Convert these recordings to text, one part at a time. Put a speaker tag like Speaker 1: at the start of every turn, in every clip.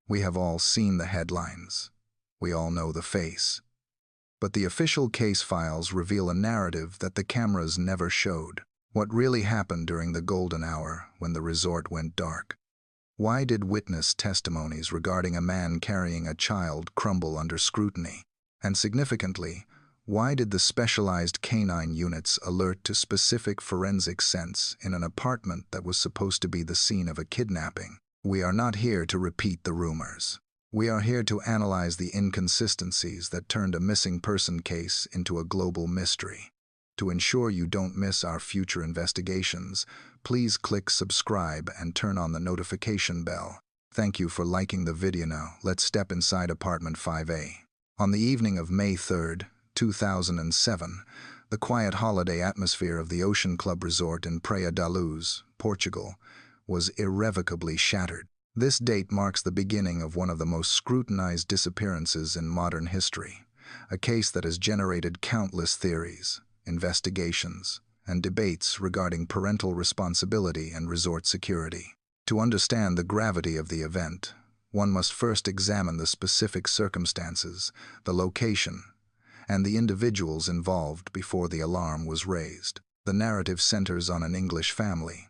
Speaker 1: We have all seen the headlines. We all know the face. But the official case files reveal a narrative that the cameras never showed. What really happened during the golden hour when the resort went dark? Why did witness testimonies regarding a man carrying a child crumble under scrutiny? And significantly, why did the specialized canine units alert to specific forensic scents in an apartment that was supposed to be the scene of a kidnapping? We are not here to repeat the rumors. We are here to analyze the inconsistencies that turned a missing person case into a global mystery. To ensure you don't miss our future investigations, please click subscribe and turn on the notification bell. Thank you for liking the video. Now, let's step inside apartment 5A. On the evening of May 3rd, 2007, the quiet holiday atmosphere of the Ocean Club Resort in Praia da Luz, Portugal, was irrevocably shattered. This date marks the beginning of one of the most scrutinized disappearances in modern history, a case that has generated countless theories, investigations, and debates regarding parental responsibility and resort security. To understand the gravity of the event, one must first examine the specific circumstances, the location, and the individuals involved before the alarm was raised. The narrative centers on an English family,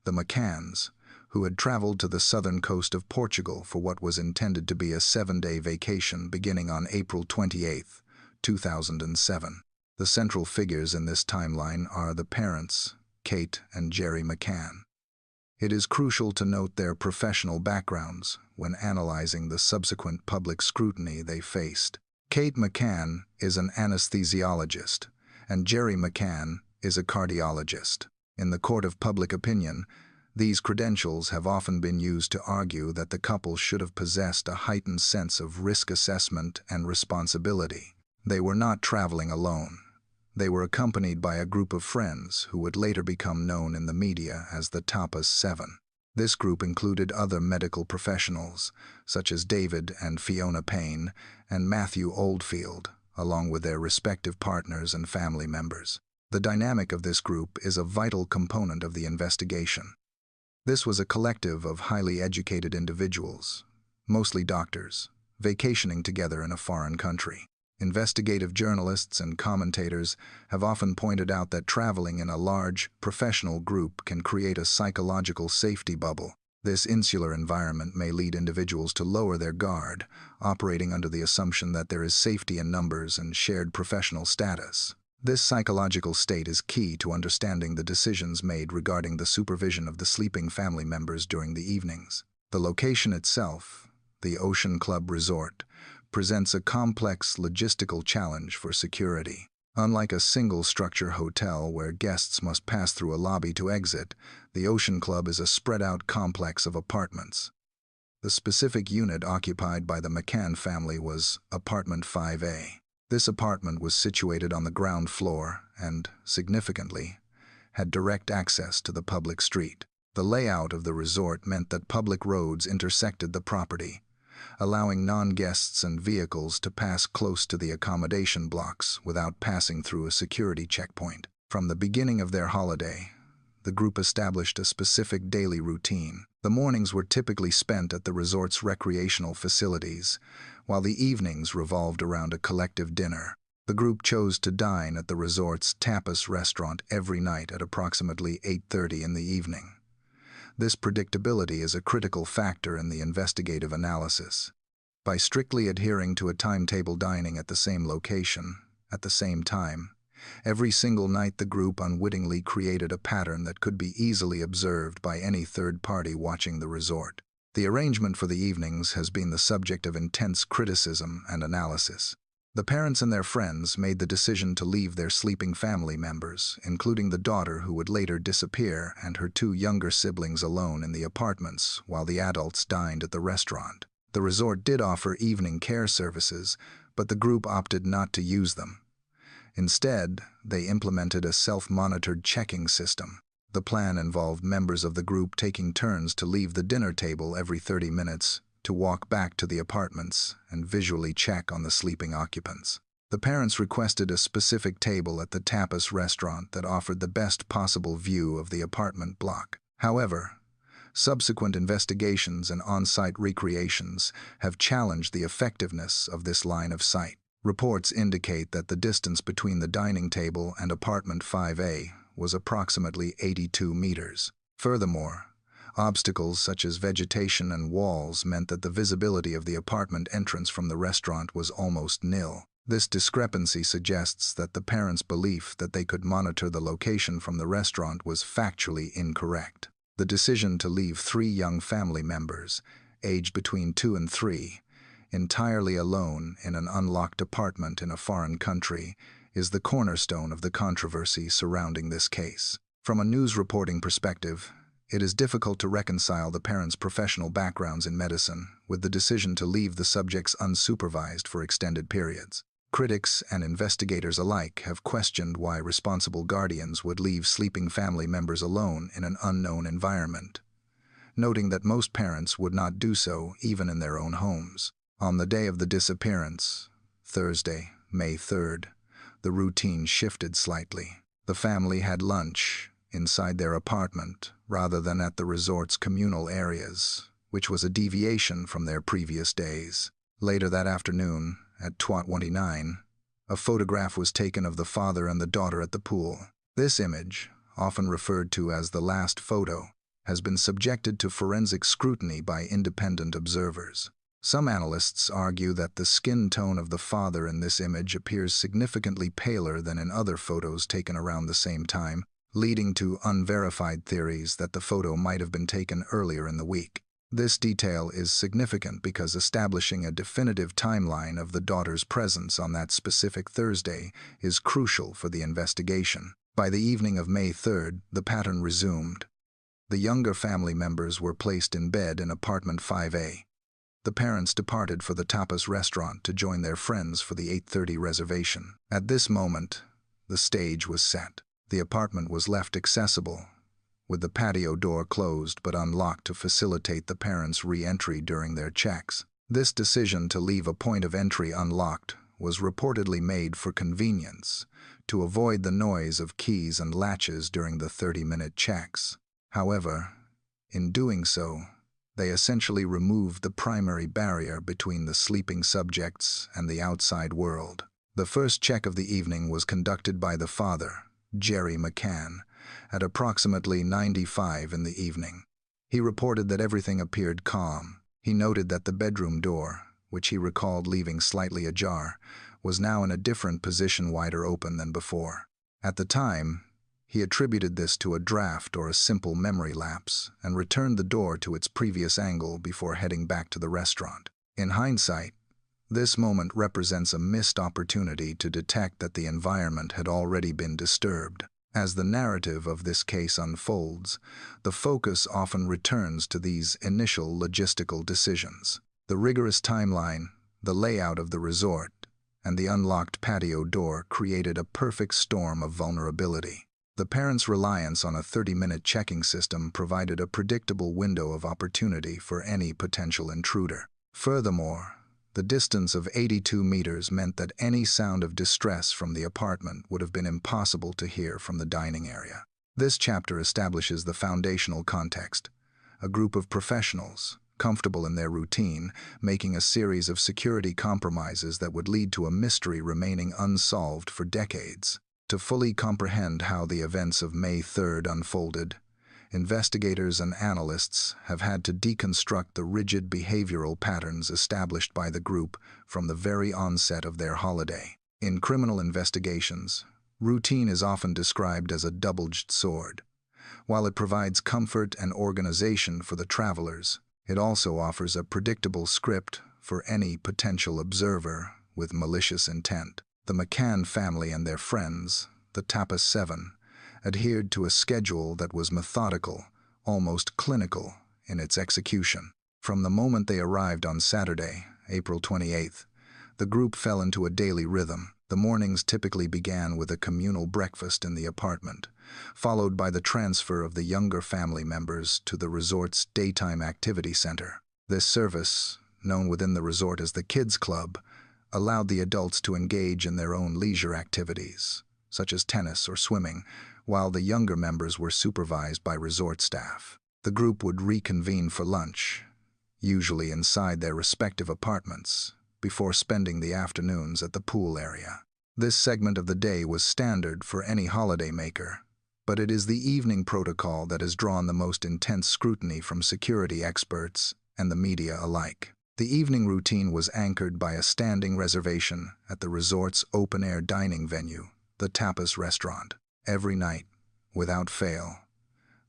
Speaker 1: the McCanns, who had traveled to the southern coast of Portugal for what was intended to be a 7-day vacation beginning on April 28, 2007. The central figures in this timeline are the parents, Kate and Jerry McCann. It is crucial to note their professional backgrounds when analyzing the subsequent public scrutiny they faced. Kate McCann is an anesthesiologist, and Jerry McCann is a cardiologist. In the court of public opinion, these credentials have often been used to argue that the couple should have possessed a heightened sense of risk assessment and responsibility. They were not traveling alone. They were accompanied by a group of friends who would later become known in the media as the Tapas 7. This group included other medical professionals, such as David and Fiona Payne and Matthew Oldfield, along with their respective partners and family members. The dynamic of this group is a vital component of the investigation. This was a collective of highly educated individuals, mostly doctors, vacationing together in a foreign country. Investigative journalists and commentators have often pointed out that traveling in a large, professional group can create a psychological safety bubble. This insular environment may lead individuals to lower their guard, operating under the assumption that there is safety in numbers and shared professional status. This psychological state is key to understanding the decisions made regarding the supervision of the sleeping family members during the evenings. The location itself, the Ocean Club Resort, presents a complex logistical challenge for security. Unlike a single-structure hotel where guests must pass through a lobby to exit, the Ocean Club is a spread-out complex of apartments. The specific unit occupied by the McCann family was apartment 5A. This apartment was situated on the ground floor and, significantly, had direct access to the public street. The layout of the resort meant that public roads intersected the property, allowing non-guests and vehicles to pass close to the accommodation blocks without passing through a security checkpoint. From the beginning of their holiday, the group established a specific daily routine. The mornings were typically spent at the resort's recreational facilities, while the evenings revolved around a collective dinner. The group chose to dine at the resort's tapas restaurant every night at approximately 8:30 in the evening. This predictability is a critical factor in the investigative analysis. By strictly adhering to a timetable dining at the same location, at the same time, every single night the group unwittingly created a pattern that could be easily observed by any third party watching the resort. The arrangement for the evenings has been the subject of intense criticism and analysis. The parents and their friends made the decision to leave their sleeping family members, including the daughter who would later disappear, and her 2 younger siblings alone in the apartments while the adults dined at the restaurant. The resort did offer evening care services, but the group opted not to use them. Instead, they implemented a self-monitored checking system. The plan involved members of the group taking turns to leave the dinner table every 30 minutes, to walk back to the apartments and visually check on the sleeping occupants. The parents requested a specific table at the tapas restaurant that offered the best possible view of the apartment block. However, Subsequent investigations and on-site recreations have challenged the effectiveness of this line of sight. Reports indicate that the distance between the dining table and apartment 5A was approximately 82 meters. Furthermore, obstacles such as vegetation and walls meant that the visibility of the apartment entrance from the restaurant was almost nil. This discrepancy suggests that the parents' belief that they could monitor the location from the restaurant was factually incorrect. The decision to leave 3 young family members, aged between 2 and 3, entirely alone in an unlocked apartment in a foreign country is the cornerstone of the controversy surrounding this case. From a news reporting perspective, it is difficult to reconcile the parents' professional backgrounds in medicine with the decision to leave the subjects unsupervised for extended periods. Critics and investigators alike have questioned why responsible guardians would leave sleeping family members alone in an unknown environment, noting that most parents would not do so even in their own homes. On the day of the disappearance, Thursday, May 3rd, the routine shifted slightly. The family had lunch inside their apartment rather than at the resort's communal areas, which was a deviation from their previous days. Later that afternoon, at 12:29, a photograph was taken of the father and the daughter at the pool. This image, often referred to as the last photo, has been subjected to forensic scrutiny by independent observers. Some analysts argue that the skin tone of the father in this image appears significantly paler than in other photos taken around the same time, leading to unverified theories that the photo might have been taken earlier in the week. This detail is significant because establishing a definitive timeline of the daughter's presence on that specific Thursday is crucial for the investigation. By the evening of May 3rd, the pattern resumed. The younger family members were placed in bed in apartment 5A. The parents departed for the tapas restaurant to join their friends for the 8:30 reservation. At this moment, the stage was set. The apartment was left accessible, with the patio door closed but unlocked to facilitate the parents' re-entry during their checks. This decision to leave a point of entry unlocked was reportedly made for convenience, to avoid the noise of keys and latches during the 30-minute checks. However, in doing so, they essentially removed the primary barrier between the sleeping subjects and the outside world. The first check of the evening was conducted by the father, Jerry McCann, at approximately 9:05 in the evening. He reported that everything appeared calm. He noted that the bedroom door, which he recalled leaving slightly ajar, was now in a different position, wider open than before. At the time, he attributed this to a draft or a simple memory lapse and returned the door to its previous angle before heading back to the restaurant. In hindsight, this moment represents a missed opportunity to detect that the environment had already been disturbed. As the narrative of this case unfolds, the focus often returns to these initial logistical decisions. The rigorous timeline, the layout of the resort, and the unlocked patio door created a perfect storm of vulnerability. The parents' reliance on a 30-minute checking system provided a predictable window of opportunity for any potential intruder. Furthermore, the distance of 82 meters meant that any sound of distress from the apartment would have been impossible to hear from the dining area. This chapter establishes the foundational context: a group of professionals, comfortable in their routine, making a series of security compromises that would lead to a mystery remaining unsolved for decades. To fully comprehend how the events of May 3rd unfolded, investigators and analysts have had to deconstruct the rigid behavioral patterns established by the group from the very onset of their holiday. In criminal investigations, routine is often described as a double-edged sword. While it provides comfort and organization for the travelers, it also offers a predictable script for any potential observer with malicious intent. The McCann family and their friends, the Tapas 7, adhered to a schedule that was methodical, almost clinical, in its execution. From the moment they arrived on Saturday, April 28th, the group fell into a daily rhythm. The mornings typically began with a communal breakfast in the apartment, followed by the transfer of the younger family members to the resort's daytime activity center. This service, known within the resort as the Kids Club, allowed the adults to engage in their own leisure activities, such as tennis or swimming, while the younger members were supervised by resort staff. The group would reconvene for lunch, usually inside their respective apartments, before spending the afternoons at the pool area. This segment of the day was standard for any holidaymaker, but it is the evening protocol that has drawn the most intense scrutiny from security experts and the media alike. The evening routine was anchored by a standing reservation at the resort's open-air dining venue, the Tapas restaurant. Every night, without fail,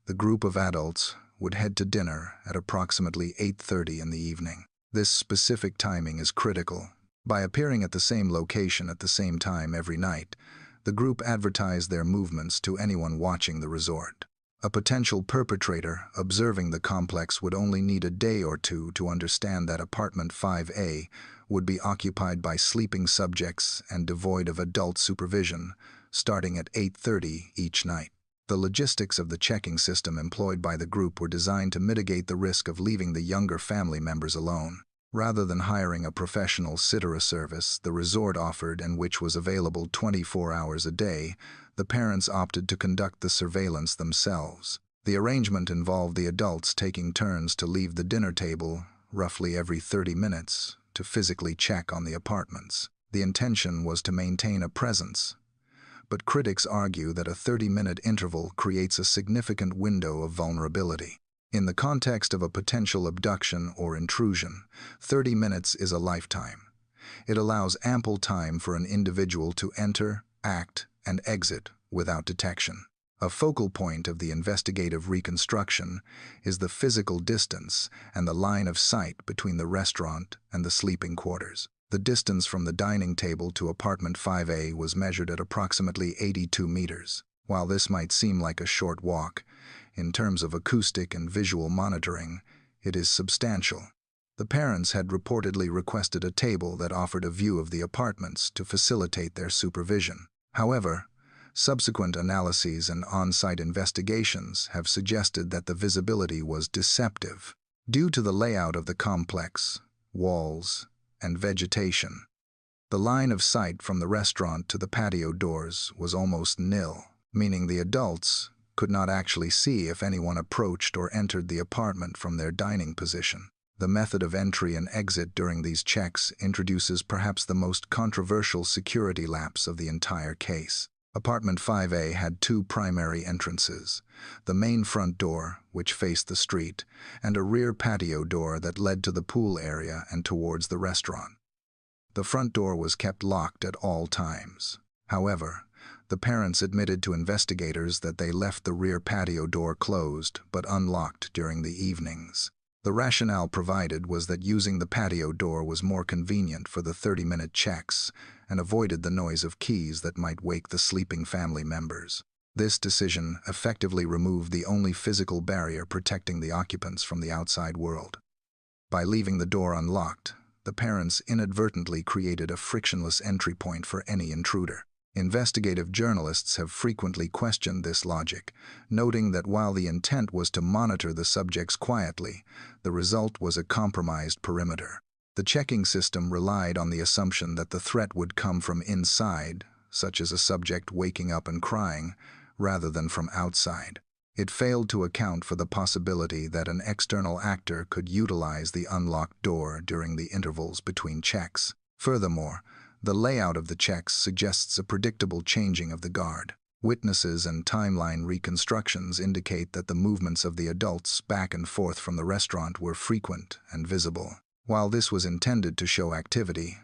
Speaker 1: the group of adults would head to dinner at approximately 8:30 in the evening. This specific timing is critical. By appearing at the same location at the same time every night, the group advertised their movements to anyone watching the resort. A potential perpetrator observing the complex would only need a day or two to understand that apartment 5A would be occupied by sleeping subjects and devoid of adult supervision, starting at 8:30 each night. The logistics of the checking system employed by the group were designed to mitigate the risk of leaving the younger family members alone. Rather than hiring a professional sitter service the resort offered and which was available 24 hours a day, the parents opted to conduct the surveillance themselves. The arrangement involved the adults taking turns to leave the dinner table roughly every 30 minutes to physically check on the apartments. The intention was to maintain a presence, but critics argue that a 30-minute interval creates a significant window of vulnerability. In the context of a potential abduction or intrusion, 30 minutes is a lifetime. It allows ample time for an individual to enter, act, and exit without detection. A focal point of the investigative reconstruction is the physical distance and the line of sight between the restaurant and the sleeping quarters. The distance from the dining table to apartment 5A was measured at approximately 82 meters. While this might seem like a short walk, in terms of acoustic and visual monitoring, it is substantial. The parents had reportedly requested a table that offered a view of the apartments to facilitate their supervision. However, subsequent analyses and on-site investigations have suggested that the visibility was deceptive. Due to the layout of the complex, walls, and vegetation, the line of sight from the restaurant to the patio doors was almost nil, meaning the adults could not actually see if anyone approached or entered the apartment from their dining position. The method of entry and exit during these checks introduces perhaps the most controversial security lapse of the entire case. Apartment 5A had two primary entrances, the main front door, which faced the street, and a rear patio door that led to the pool area and towards the restaurant. The front door was kept locked at all times. However, the parents admitted to investigators that they left the rear patio door closed but unlocked during the evenings. The rationale provided was that using the patio door was more convenient for the 30-minute checks and avoided the noise of keys that might wake the sleeping family members. This decision effectively removed the only physical barrier protecting the occupants from the outside world. By leaving the door unlocked, the parents inadvertently created a frictionless entry point for any intruder. Investigative journalists have frequently questioned this logic, noting that while the intent was to monitor the subjects quietly, the result was a compromised perimeter. The checking system relied on the assumption that the threat would come from inside, such as a subject waking up and crying, rather than from outside. It failed to account for the possibility that an external actor could utilize the unlocked door during the intervals between checks. Furthermore, the layout of the checks suggests a predictable changing of the guard. Witnesses and timeline reconstructions indicate that the movements of the adults back and forth from the restaurant were frequent and visible. While this was intended to show activity,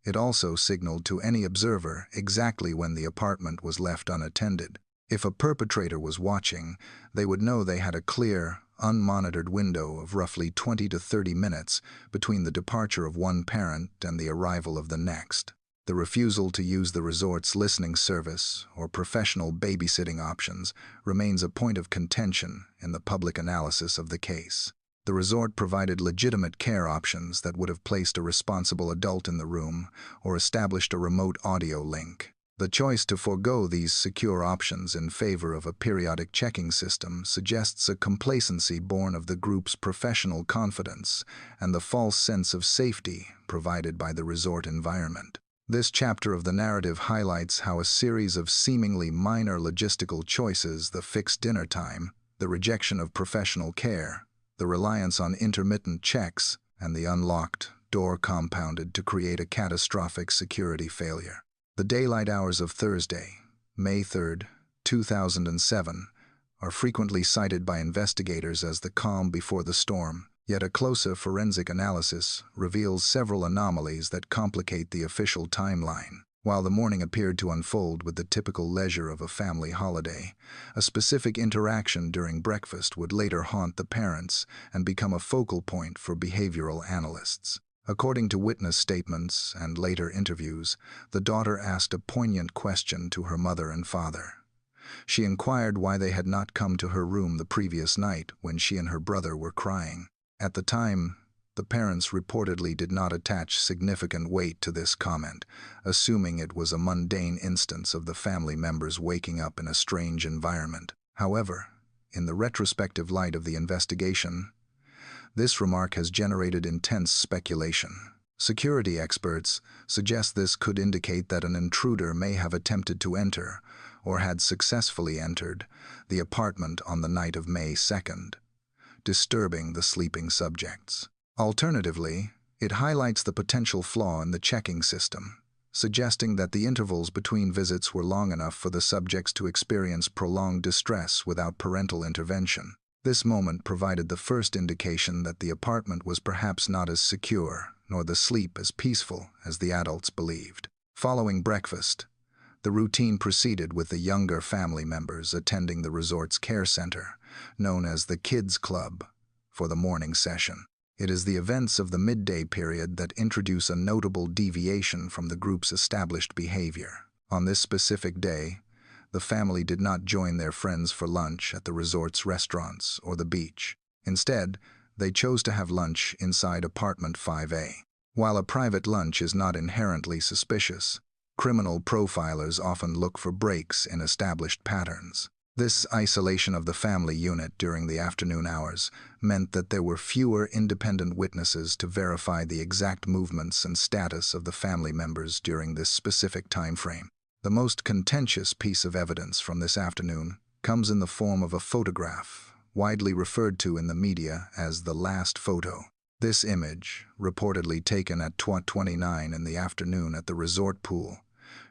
Speaker 1: it also signaled to any observer exactly when the apartment was left unattended. If a perpetrator was watching, they would know they had a clear, unmonitored window of roughly 20 to 30 minutes between the departure of one parent and the arrival of the next. The refusal to use the resort's listening service or professional babysitting options remains a point of contention in the public analysis of the case. The resort provided legitimate care options that would have placed a responsible adult in the room or established a remote audio link. The choice to forego these secure options in favor of a periodic checking system suggests a complacency born of the group's professional confidence and the false sense of safety provided by the resort environment. This chapter of the narrative highlights how a series of seemingly minor logistical choices, the fixed dinner time, The rejection of professional care, the reliance on intermittent checks, and the unlocked door compounded to create a catastrophic security failure. The daylight hours of Thursday, May 3, 2007, are frequently cited by investigators as the calm before the storm, yet a closer forensic analysis reveals several anomalies that complicate the official timeline. While the morning appeared to unfold with the typical leisure of a family holiday, a specific interaction during breakfast would later haunt the parents and become a focal point for behavioral analysts. According to witness statements and later interviews, the daughter asked a poignant question to her mother and father. She inquired why they had not come to her room the previous night when she and her brother were crying. At the time, the parents reportedly did not attach significant weight to this comment, assuming it was a mundane instance of the family members waking up in a strange environment. However, in the retrospective light of the investigation, this remark has generated intense speculation. Security experts suggest this could indicate that an intruder may have attempted to enter, or had successfully entered, the apartment on the night of May 2nd, disturbing the sleeping subjects. Alternatively, it highlights the potential flaw in the checking system, suggesting that the intervals between visits were long enough for the subjects to experience prolonged distress without parental intervention. This moment provided the first indication that the apartment was perhaps not as secure, nor the sleep as peaceful as the adults believed. Following breakfast, the routine proceeded with the younger family members attending the resort's care center, known as the Kids Club, for the morning session. It is the events of the midday period that introduce a notable deviation from the group's established behavior. On this specific day, the family did not join their friends for lunch at the resort's restaurants or the beach. Instead, they chose to have lunch inside apartment 5A. While a private lunch is not inherently suspicious, criminal profilers often look for breaks in established patterns. This isolation of the family unit during the afternoon hours meant that there were fewer independent witnesses to verify the exact movements and status of the family members during this specific time frame. The most contentious piece of evidence from this afternoon comes in the form of a photograph, widely referred to in the media as the last photo. This image, reportedly taken at 12:29 in the afternoon at the resort pool,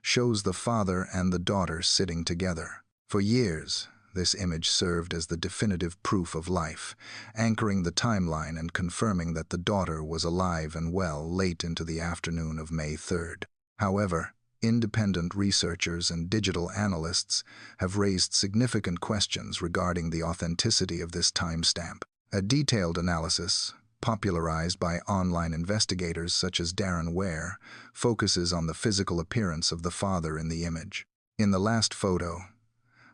Speaker 1: shows the father and the daughter sitting together. For years, this image served as the definitive proof of life, anchoring the timeline and confirming that the daughter was alive and well late into the afternoon of May 3rd. However, independent researchers and digital analysts have raised significant questions regarding the authenticity of this timestamp. A detailed analysis, popularized by online investigators such as Darren Ware, focuses on the physical appearance of the father in the image. In the last photo,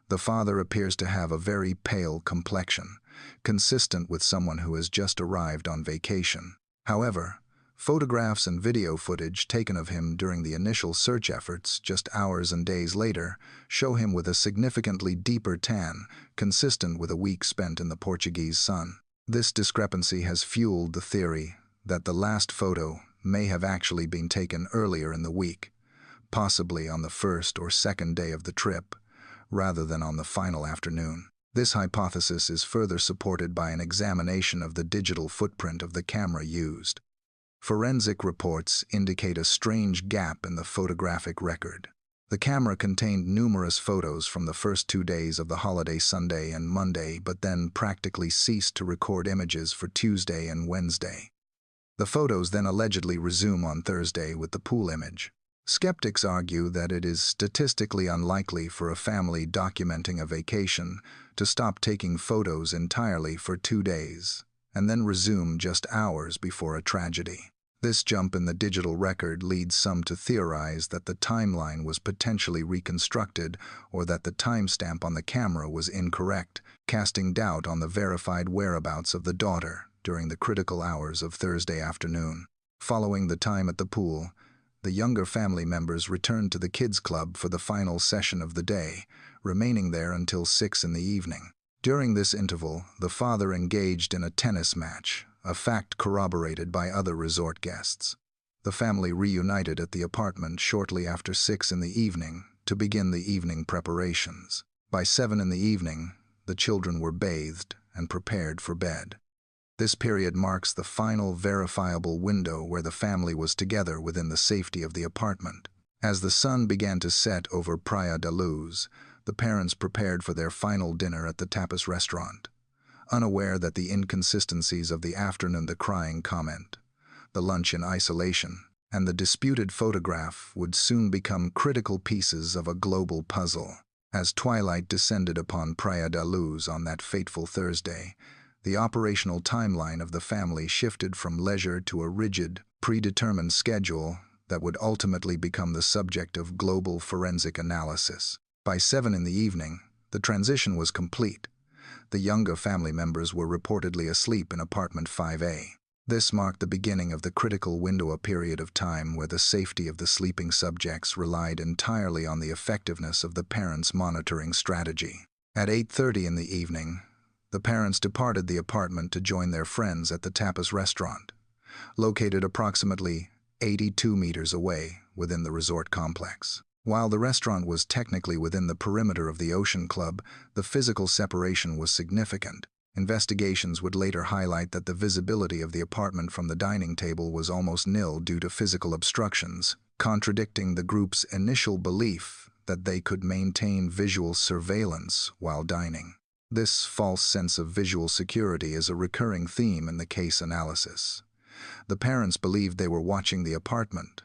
Speaker 1: the father appears to have a very pale complexion, consistent with someone who has just arrived on vacation. However, photographs and video footage taken of him during the initial search efforts just hours and days later show him with a significantly deeper tan, consistent with a week spent in the Portuguese sun. This discrepancy has fueled the theory that the last photo may have actually been taken earlier in the week, possibly on the first or second day of the trip, rather than on the final afternoon. This hypothesis is further supported by an examination of the digital footprint of the camera used. Forensic reports indicate a strange gap in the photographic record. The camera contained numerous photos from the first 2 days of the holiday Sunday and Monday, but then practically ceased to record images for Tuesday and Wednesday. The photos then allegedly resume on Thursday with the pool image. Skeptics argue that it is statistically unlikely for a family documenting a vacation to stop taking photos entirely for 2 days and then resume just hours before a tragedy. This jump in the digital record leads some to theorize that the timeline was potentially reconstructed or that the timestamp on the camera was incorrect, casting doubt on the verified whereabouts of the daughter during the critical hours of Thursday afternoon. Following the time at the pool, the younger family members returned to the kids' club for the final session of the day, remaining there until 6 in the evening. During this interval, the father engaged in a tennis match, a fact corroborated by other resort guests. The family reunited at the apartment shortly after 6 in the evening to begin the evening preparations. By 7 in the evening, The children were bathed and prepared for bed. This period marks the final verifiable window where the family was together within the safety of the apartment. As the sun began to set over Praia da Luz, the parents prepared for their final dinner at the tapas restaurant, unaware that the inconsistencies of the afternoon, the crying comment, the lunch in isolation, and the disputed photograph would soon become critical pieces of a global puzzle. As twilight descended upon Praia da Luz on that fateful Thursday, the operational timeline of the family shifted from leisure to a rigid, predetermined schedule that would ultimately become the subject of global forensic analysis. By 7 in the evening, the transition was complete. The younger family members were reportedly asleep in apartment 5A. This marked the beginning of the critical window, a period of time where the safety of the sleeping subjects relied entirely on the effectiveness of the parents' monitoring strategy. At 8:30 in the evening, the parents departed the apartment to join their friends at the tapas restaurant, located approximately 82 meters away within the resort complex. While the restaurant was technically within the perimeter of the Ocean Club, the physical separation was significant. Investigations would later highlight that the visibility of the apartment from the dining table was almost nil due to physical obstructions, contradicting the group's initial belief that they could maintain visual surveillance while dining. This false sense of visual security is a recurring theme in the case analysis. The parents believed they were watching the apartment,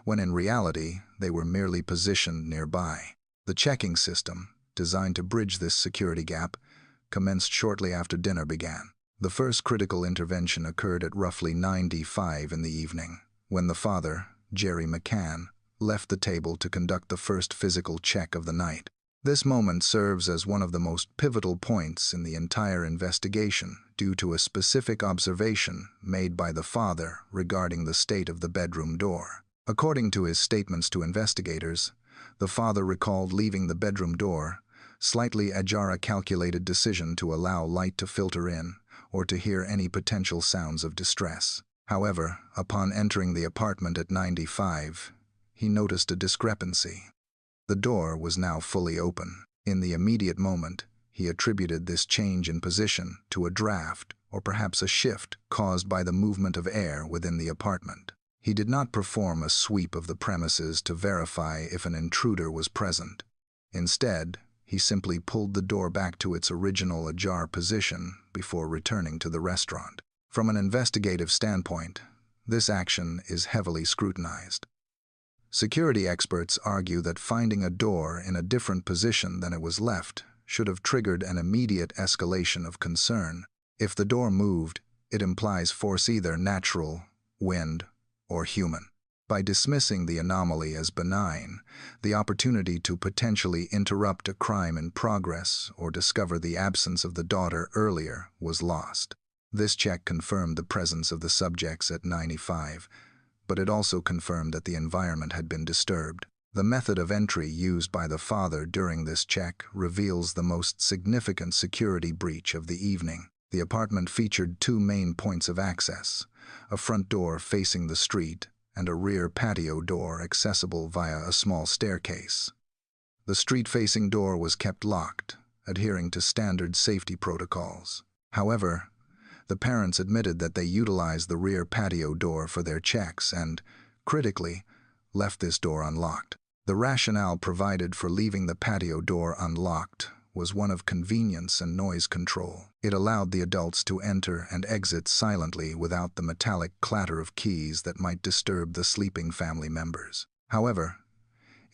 Speaker 1: when in reality they were merely positioned nearby. The checking system, designed to bridge this security gap, commenced shortly after dinner began. The first critical intervention occurred at roughly 9:05 in the evening, when the father, Jerry McCann, left the table to conduct the first physical check of the night. This moment serves as one of the most pivotal points in the entire investigation due to a specific observation made by the father regarding the state of the bedroom door. According to his statements to investigators, the father recalled leaving the bedroom door slightly ajar, a calculated decision to allow light to filter in or to hear any potential sounds of distress. However, upon entering the apartment at 9:05, he noticed a discrepancy. The door was now fully open. In the immediate moment, he attributed this change in position to a draft or perhaps a shift caused by the movement of air within the apartment. He did not perform a sweep of the premises to verify if an intruder was present. Instead, he simply pulled the door back to its original ajar position before returning to the restaurant. From an investigative standpoint, this action is heavily scrutinized. Security experts argue that finding a door in a different position than it was left should have triggered an immediate escalation of concern. If the door moved, it implies force, either natural, wind, or human. By dismissing the anomaly as benign, the opportunity to potentially interrupt a crime in progress or discover the absence of the daughter earlier was lost. This check confirmed the presence of the subjects at 95, but it also confirmed that the environment had been disturbed. The method of entry used by the father during this check reveals the most significant security breach of the evening. The apartment featured two main points of access: a front door facing the street and a rear patio door accessible via a small staircase. The street-facing door was kept locked, adhering to standard safety protocols. However, the parents admitted that they utilized the rear patio door for their checks and, critically, left this door unlocked. The rationale provided for leaving the patio door unlocked was one of convenience and noise control. It allowed the adults to enter and exit silently without the metallic clatter of keys that might disturb the sleeping family members. However,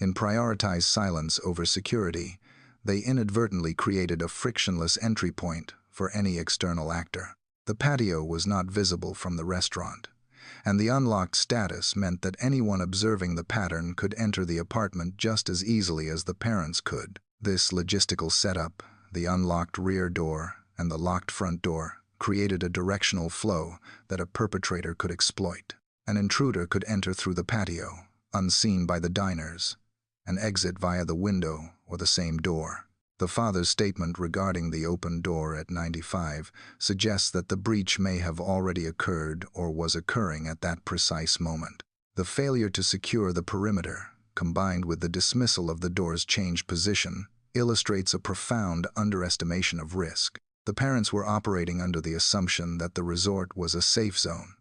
Speaker 1: in prioritized silence over security, they inadvertently created a frictionless entry point for any external actor. The patio was not visible from the restaurant, and the unlocked status meant that anyone observing the pattern could enter the apartment just as easily as the parents could. This logistical setup, the unlocked rear door and the locked front door, created a directional flow that a perpetrator could exploit. An intruder could enter through the patio, unseen by the diners, and exit via the window or the same door. The father's statement regarding the open door at 95 suggests that the breach may have already occurred or was occurring at that precise moment. The failure to secure the perimeter, combined with the dismissal of the door's changed position, illustrates a profound underestimation of risk. The parents were operating under the assumption that the resort was a safe zone,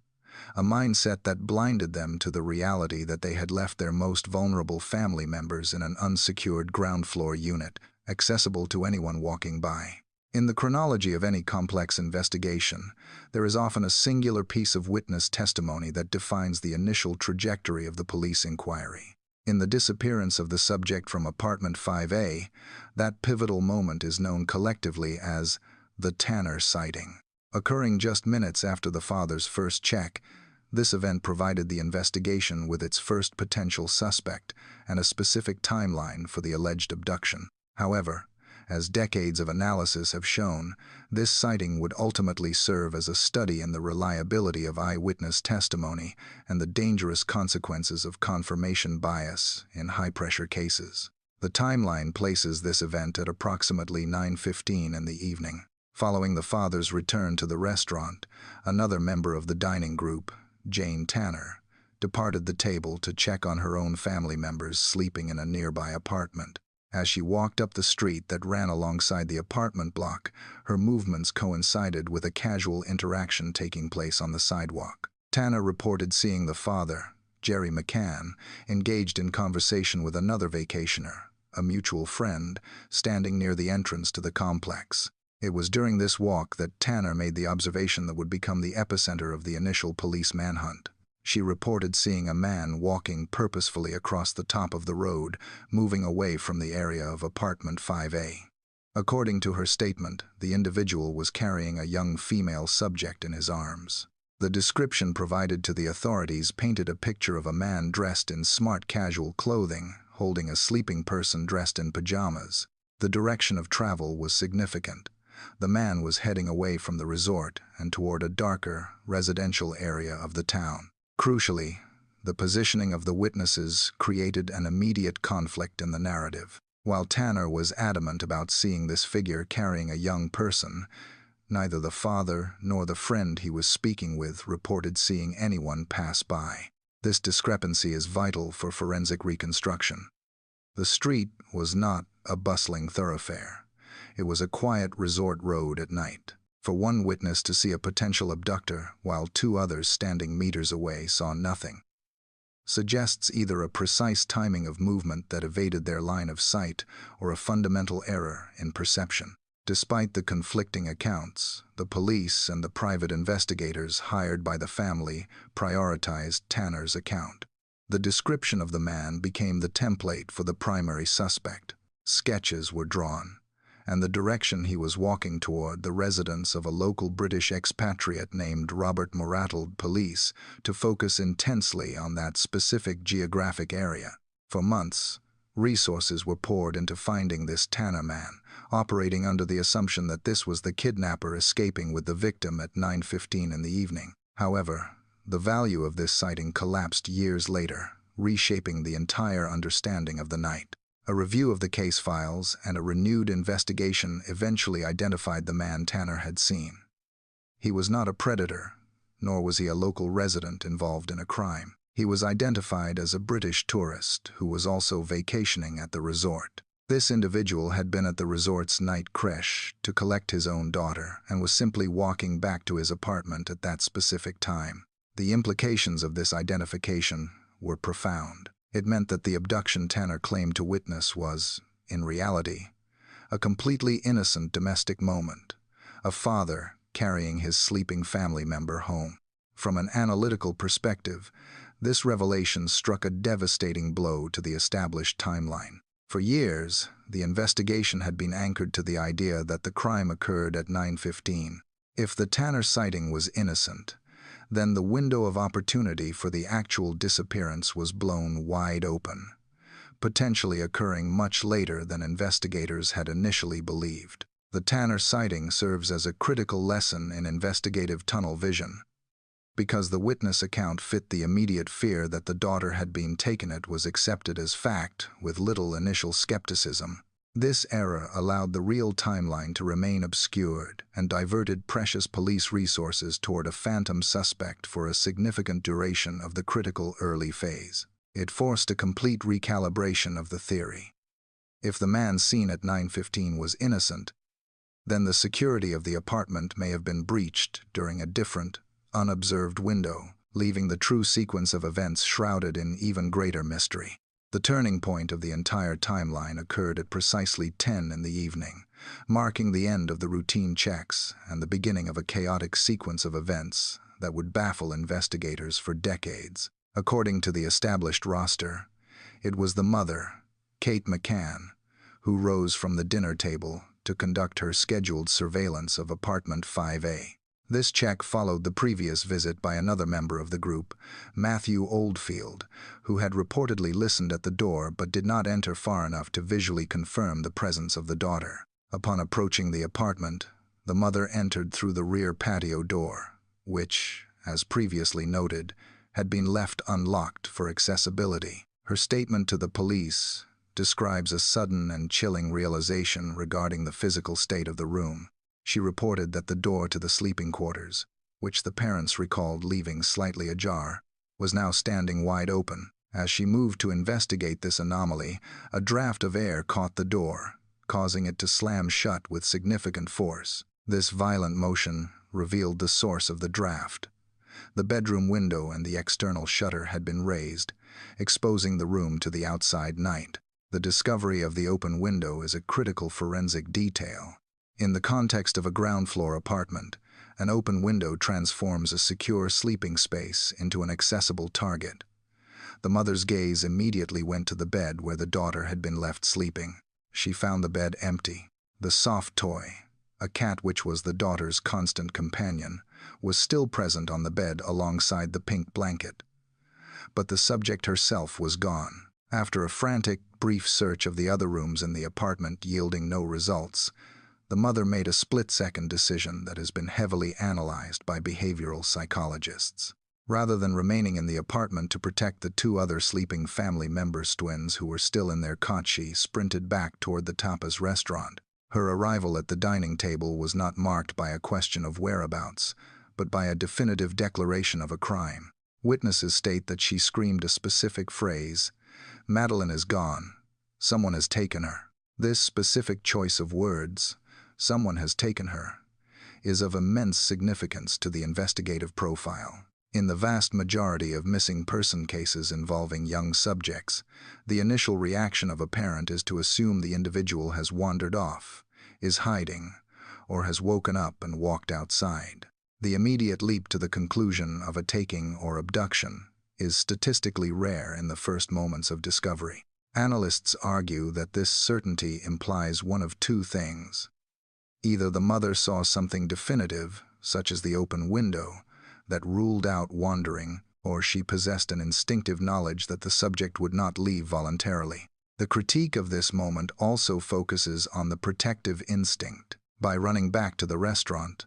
Speaker 1: a mindset that blinded them to the reality that they had left their most vulnerable family members in an unsecured ground-floor unit, accessible to anyone walking by. In the chronology of any complex investigation, there is often a singular piece of witness testimony that defines the initial trajectory of the police inquiry. In the disappearance of the subject from apartment 5A, that pivotal moment is known collectively as the Tanner sighting. Occurring just minutes after the father's first check, this event provided the investigation with its first potential suspect and a specific timeline for the alleged abduction. However, as decades of analysis have shown, this sighting would ultimately serve as a study in the reliability of eyewitness testimony and the dangerous consequences of confirmation bias in high-pressure cases. The timeline places this event at approximately 9:15 in the evening. Following the father's return to the restaurant, another member of the dining group, Jane Tanner, departed the table to check on her own family members sleeping in a nearby apartment. As she walked up the street that ran alongside the apartment block, her movements coincided with a casual interaction taking place on the sidewalk. Tanner reported seeing the father, Jerry McCann, engaged in conversation with another vacationer, a mutual friend, standing near the entrance to the complex. It was during this walk that Tanner made the observation that would become the epicenter of the initial police manhunt. She reported seeing a man walking purposefully across the top of the road, moving away from the area of apartment 5A. According to her statement, the individual was carrying a young female subject in his arms. The description provided to the authorities painted a picture of a man dressed in smart casual clothing, holding a sleeping person dressed in pajamas. The direction of travel was significant. The man was heading away from the resort and toward a darker, residential area of the town. Crucially, the positioning of the witnesses created an immediate conflict in the narrative. While Tanner was adamant about seeing this figure carrying a young person, neither the father nor the friend he was speaking with reported seeing anyone pass by. This discrepancy is vital for forensic reconstruction. The street was not a bustling thoroughfare. It was a quiet resort road at night. For one witness to see a potential abductor while two others standing meters away saw nothing suggests either a precise timing of movement that evaded their line of sight or a fundamental error in perception. Despite the conflicting accounts, the police and the private investigators hired by the family prioritized Tanner's account. The description of the man became the template for the primary suspect. Sketches were drawn, and the direction he was walking toward the residence of a local British expatriate named Robert Morattled police to focus intensely on that specific geographic area. For months, resources were poured into finding this Tanner man, operating under the assumption that this was the kidnapper escaping with the victim at 9:15 in the evening. However, the value of this sighting collapsed years later, reshaping the entire understanding of the night. A review of the case files and a renewed investigation eventually identified the man Tanner had seen. He was not a predator, nor was he a local resident involved in a crime. He was identified as a British tourist who was also vacationing at the resort. This individual had been at the resort's night crèche to collect his own daughter and was simply walking back to his apartment at that specific time. The implications of this identification were profound. It meant that the abduction Tanner claimed to witness was, in reality, a completely innocent domestic moment, a father carrying his sleeping family member home. From an analytical perspective, this revelation struck a devastating blow to the established timeline. For years, the investigation had been anchored to the idea that the crime occurred at 9:15. If the Tanner sighting was innocent, then the window of opportunity for the actual disappearance was blown wide open, potentially occurring much later than investigators had initially believed. The Tanner sighting serves as a critical lesson in investigative tunnel vision. Because the witness account fit the immediate fear that the daughter had been taken, it was accepted as fact with little initial skepticism. This error allowed the real timeline to remain obscured and diverted precious police resources toward a phantom suspect for a significant duration of the critical early phase. It forced a complete recalibration of the theory. If the man seen at 9:15 was innocent, then the security of the apartment may have been breached during a different, unobserved window, leaving the true sequence of events shrouded in even greater mystery. The turning point of the entire timeline occurred at precisely 10 in the evening, marking the end of the routine checks and the beginning of a chaotic sequence of events that would baffle investigators for decades. According to the established roster, it was the mother, Kate McCann, who rose from the dinner table to conduct her scheduled surveillance of apartment 5A. This check followed the previous visit by another member of the group, Matthew Oldfield, who had reportedly listened at the door but did not enter far enough to visually confirm the presence of the daughter. Upon approaching the apartment, the mother entered through the rear patio door, which, as previously noted, had been left unlocked for accessibility. Her statement to the police describes a sudden and chilling realization regarding the physical state of the room. She reported that the door to the sleeping quarters, which the parents recalled leaving slightly ajar, was now standing wide open. As she moved to investigate this anomaly, a draft of air caught the door, causing it to slam shut with significant force. This violent motion revealed the source of the draft. The bedroom window and the external shutter had been raised, exposing the room to the outside night. The discovery of the open window is a critical forensic detail. In the context of a ground-floor apartment, an open window transforms a secure sleeping space into an accessible target. The mother's gaze immediately went to the bed where the daughter had been left sleeping. She found the bed empty. The soft toy, a cat which was the daughter's constant companion, was still present on the bed alongside the pink blanket. But the subject herself was gone. After a frantic, brief search of the other rooms in the apartment yielding no results, the mother made a split-second decision that has been heavily analyzed by behavioral psychologists. Rather than remaining in the apartment to protect the two other sleeping family members, twins who were still in their cot, she sprinted back toward the tapas restaurant. Her arrival at the dining table was not marked by a question of whereabouts, but by a definitive declaration of a crime. Witnesses state that she screamed a specific phrase, "Madeleine is gone. Someone has taken her." This specific choice of words, "someone has taken her," is of immense significance to the investigative profile. In the vast majority of missing person cases involving young subjects, the initial reaction of a parent is to assume the individual has wandered off, is hiding, or has woken up and walked outside. The immediate leap to the conclusion of a taking or abduction is statistically rare in the first moments of discovery. Analysts argue that this certainty implies one of two things. Either the mother saw something definitive, such as the open window, that ruled out wandering, or she possessed an instinctive knowledge that the subject would not leave voluntarily. The critique of this moment also focuses on the protective instinct. By running back to the restaurant,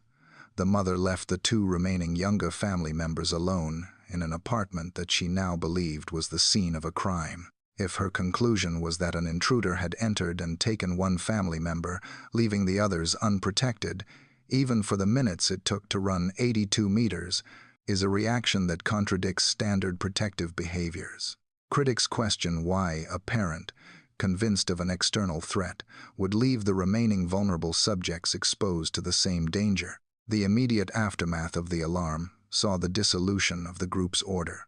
Speaker 1: the mother left the two remaining younger family members alone in an apartment that she now believed was the scene of a crime. If her conclusion was that an intruder had entered and taken one family member, leaving the others unprotected, even for the minutes it took to run 82 meters, is a reaction that contradicts standard protective behaviors. Critics question why a parent, convinced of an external threat, would leave the remaining vulnerable subjects exposed to the same danger. The immediate aftermath of the alarm saw the dissolution of the group's order.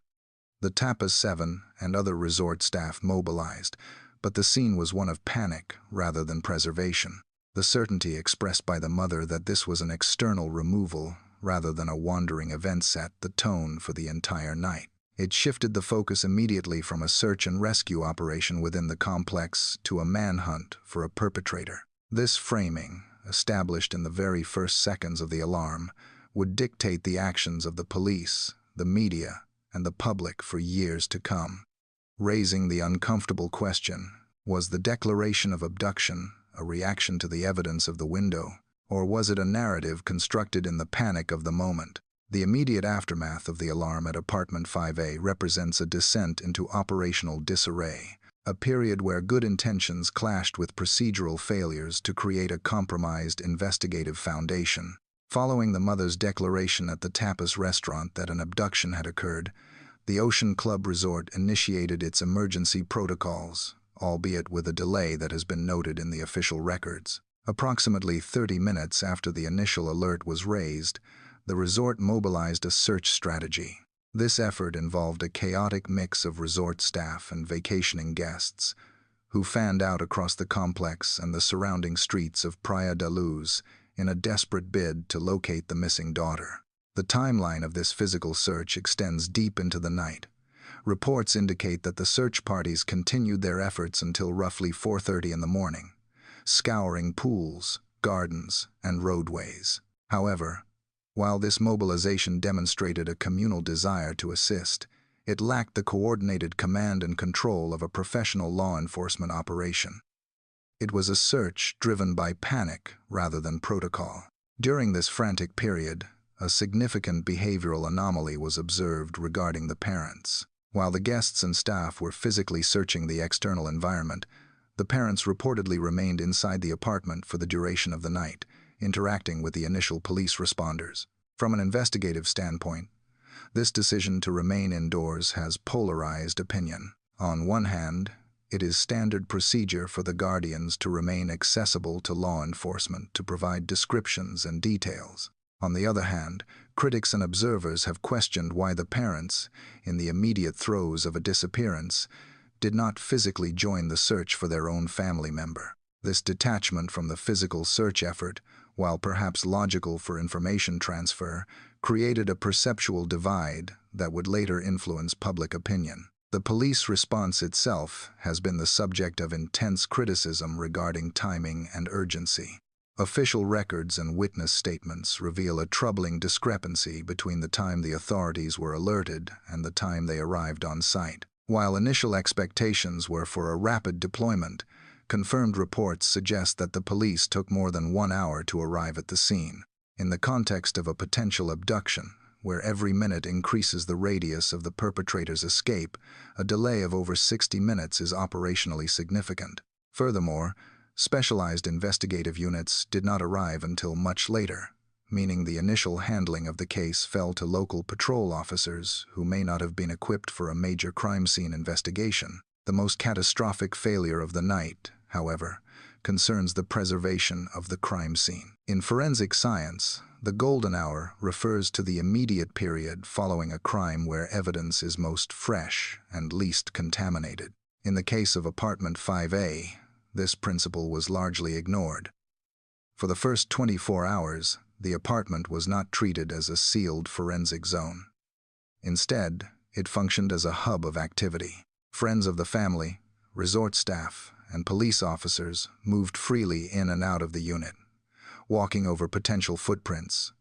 Speaker 1: The Tapas 7 and other resort staff mobilized, but the scene was one of panic rather than preservation. The certainty expressed by the mother that this was an external removal rather than a wandering event set the tone for the entire night. It shifted the focus immediately from a search and rescue operation within the complex to a manhunt for a perpetrator. This framing, established in the very first seconds of the alarm, would dictate the actions of the police, the media, and the public for years to come. Raising the uncomfortable question, was the declaration of abduction a reaction to the evidence of the window, or was it a narrative constructed in the panic of the moment? The immediate aftermath of the alarm at apartment 5A represents a descent into operational disarray, a period where good intentions clashed with procedural failures to create a compromised investigative foundation. Following the mother's declaration at the Tapas restaurant that an abduction had occurred, the Ocean Club Resort initiated its emergency protocols, albeit with a delay that has been noted in the official records. Approximately 30 minutes after the initial alert was raised, the resort mobilized a search strategy. This effort involved a chaotic mix of resort staff and vacationing guests, who fanned out across the complex and the surrounding streets of Praia da Luz in a desperate bid to locate the missing daughter. The timeline of this physical search extends deep into the night. Reports indicate that the search parties continued their efforts until roughly 4:30 in the morning, scouring pools, gardens, and roadways. However, while this mobilization demonstrated a communal desire to assist, it lacked the coordinated command and control of a professional law enforcement operation. It was a search driven by panic rather than protocol. During this frantic period, a significant behavioral anomaly was observed regarding the parents. While the guests and staff were physically searching the external environment, the parents reportedly remained inside the apartment for the duration of the night, interacting with the initial police responders. From an investigative standpoint, this decision to remain indoors has polarized opinion. On one hand, it is standard procedure for the guardians to remain accessible to law enforcement to provide descriptions and details. On the other hand, critics and observers have questioned why the parents, in the immediate throes of a disappearance, did not physically join the search for their own family member. This detachment from the physical search effort, while perhaps logical for information transfer, created a perceptual divide that would later influence public opinion. The police response itself has been the subject of intense criticism regarding timing and urgency. Official records and witness statements reveal a troubling discrepancy between the time the authorities were alerted and the time they arrived on site. While initial expectations were for a rapid deployment, confirmed reports suggest that the police took more than 1 hour to arrive at the scene. In the context of a potential abduction, where every minute increases the radius of the perpetrator's escape, a delay of over 60 minutes is operationally significant. Furthermore, specialized investigative units did not arrive until much later, meaning the initial handling of the case fell to local patrol officers who may not have been equipped for a major crime scene investigation. The most catastrophic failure of the night, however, concerns the preservation of the crime scene. In forensic science, the golden hour refers to the immediate period following a crime where evidence is most fresh and least contaminated. In the case of apartment 5A, this principle was largely ignored. For the first 24 hours, the apartment was not treated as a sealed forensic zone. Instead, it functioned as a hub of activity. Friends of the family, resort staff, and police officers moved freely in and out of the unit, walking over potential footprints,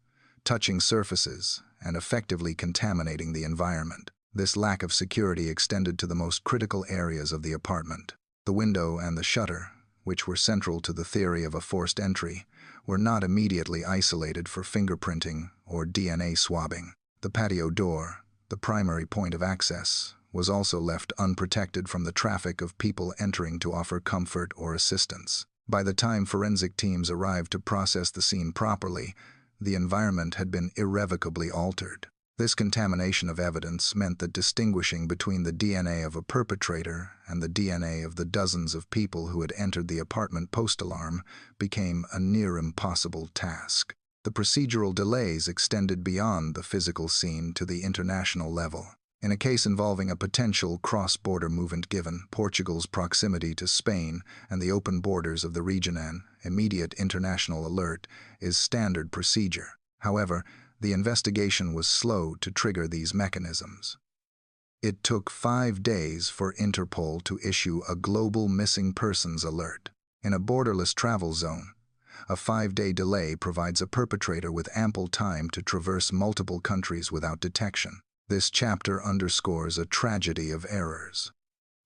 Speaker 1: touching surfaces, and effectively contaminating the environment. This lack of security extended to the most critical areas of the apartment. The window and the shutter, which were central to the theory of a forced entry, were not immediately isolated for fingerprinting or DNA swabbing. The patio door, the primary point of access, was also left unprotected from the traffic of people entering to offer comfort or assistance. By the time forensic teams arrived to process the scene properly, the environment had been irrevocably altered. This contamination of evidence meant that distinguishing between the DNA of a perpetrator and the DNA of the dozens of people who had entered the apartment post-alarm became a near-impossible task. The procedural delays extended beyond the physical scene to the international level. In a case involving a potential cross-border movement given Portugal's proximity to Spain and the open borders of the region, an immediate international alert is standard procedure. However, the investigation was slow to trigger these mechanisms. It took 5 days for Interpol to issue a global missing persons alert. In a borderless travel zone, a 5-day delay provides a perpetrator with ample time to traverse multiple countries without detection. This chapter underscores a tragedy of errors.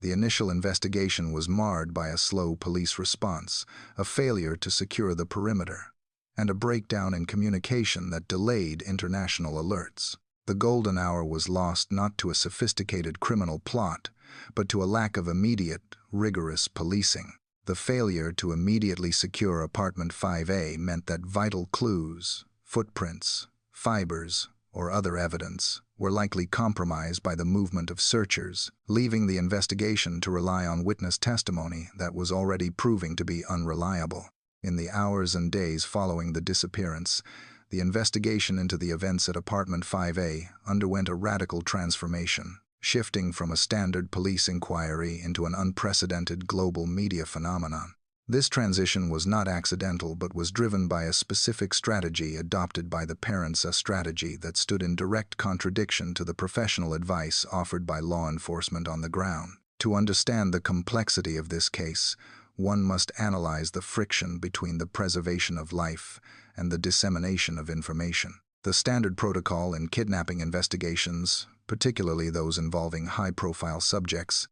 Speaker 1: The initial investigation was marred by a slow police response, a failure to secure the perimeter, and a breakdown in communication that delayed international alerts. The golden hour was lost not to a sophisticated criminal plot, but to a lack of immediate, rigorous policing. The failure to immediately secure apartment 5A meant that vital clues, footprints, fibers, or other evidence were likely compromised by the movement of searchers, leaving the investigation to rely on witness testimony that was already proving to be unreliable. In the hours and days following the disappearance, the investigation into the events at Apartment 5A underwent a radical transformation, shifting from a standard police inquiry into an unprecedented global media phenomenon. This transition was not accidental but was driven by a specific strategy adopted by the parents, a strategy that stood in direct contradiction to the professional advice offered by law enforcement on the ground. To understand the complexity of this case, one must analyze the friction between the preservation of life and the dissemination of information. The standard protocol in kidnapping investigations, particularly those involving high-profile subjects,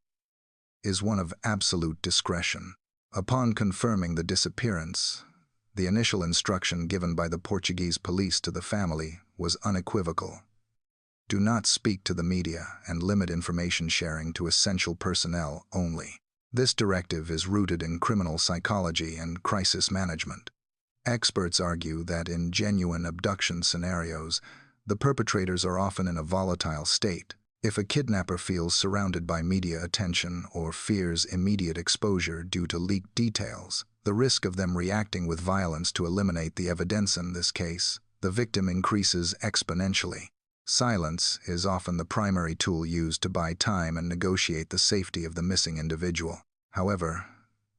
Speaker 1: is one of absolute discretion. Upon confirming the disappearance, the initial instruction given by the Portuguese police to the family was unequivocal. Do not speak to the media and limit information sharing to essential personnel only. This directive is rooted in criminal psychology and crisis management. Experts argue that in genuine abduction scenarios, the perpetrators are often in a volatile state. If a kidnapper feels surrounded by media attention or fears immediate exposure due to leaked details, the risk of them reacting with violence to eliminate the evidence in this case, the victim increases exponentially. Silence is often the primary tool used to buy time and negotiate the safety of the missing individual. However,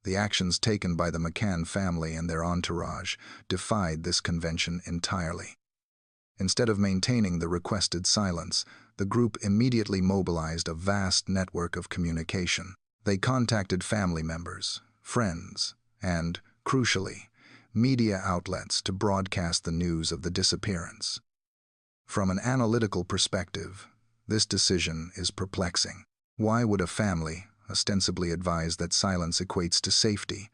Speaker 1: the actions taken by the McCann family and their entourage defied this convention entirely. Instead of maintaining the requested silence, the group immediately mobilized a vast network of communication. They contacted family members, friends, and, crucially, media outlets to broadcast the news of the disappearance. From an analytical perspective, this decision is perplexing. Why would a family, ostensibly advised that silence equates to safety,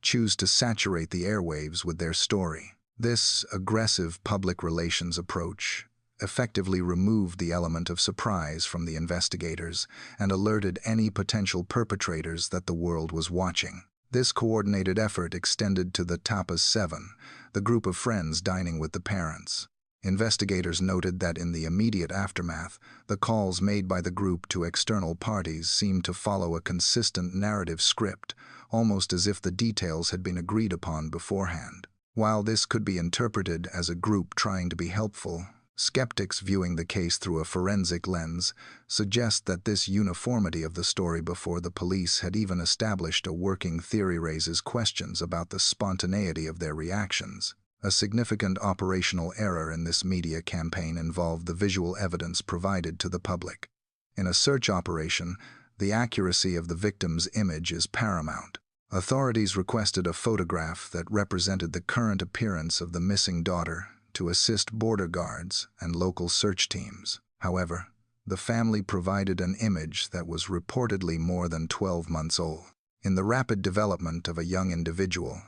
Speaker 1: choose to saturate the airwaves with their story? This aggressive public relations approach effectively removed the element of surprise from the investigators and alerted any potential perpetrators that the world was watching. This coordinated effort extended to the Tapas 7, the group of friends dining with the parents. Investigators noted that in the immediate aftermath, the calls made by the group to external parties seemed to follow a consistent narrative script, almost as if the details had been agreed upon beforehand. While this could be interpreted as a group trying to be helpful, skeptics viewing the case through a forensic lens suggest that this uniformity of the story before the police had even established a working theory raises questions about the spontaneity of their reactions. A significant operational error in this media campaign involved the visual evidence provided to the public. In a search operation, the accuracy of the victim's image is paramount. Authorities requested a photograph that represented the current appearance of the missing daughter to assist border guards and local search teams. However, the family provided an image that was reportedly more than 12 months old. In the rapid development of a young individual,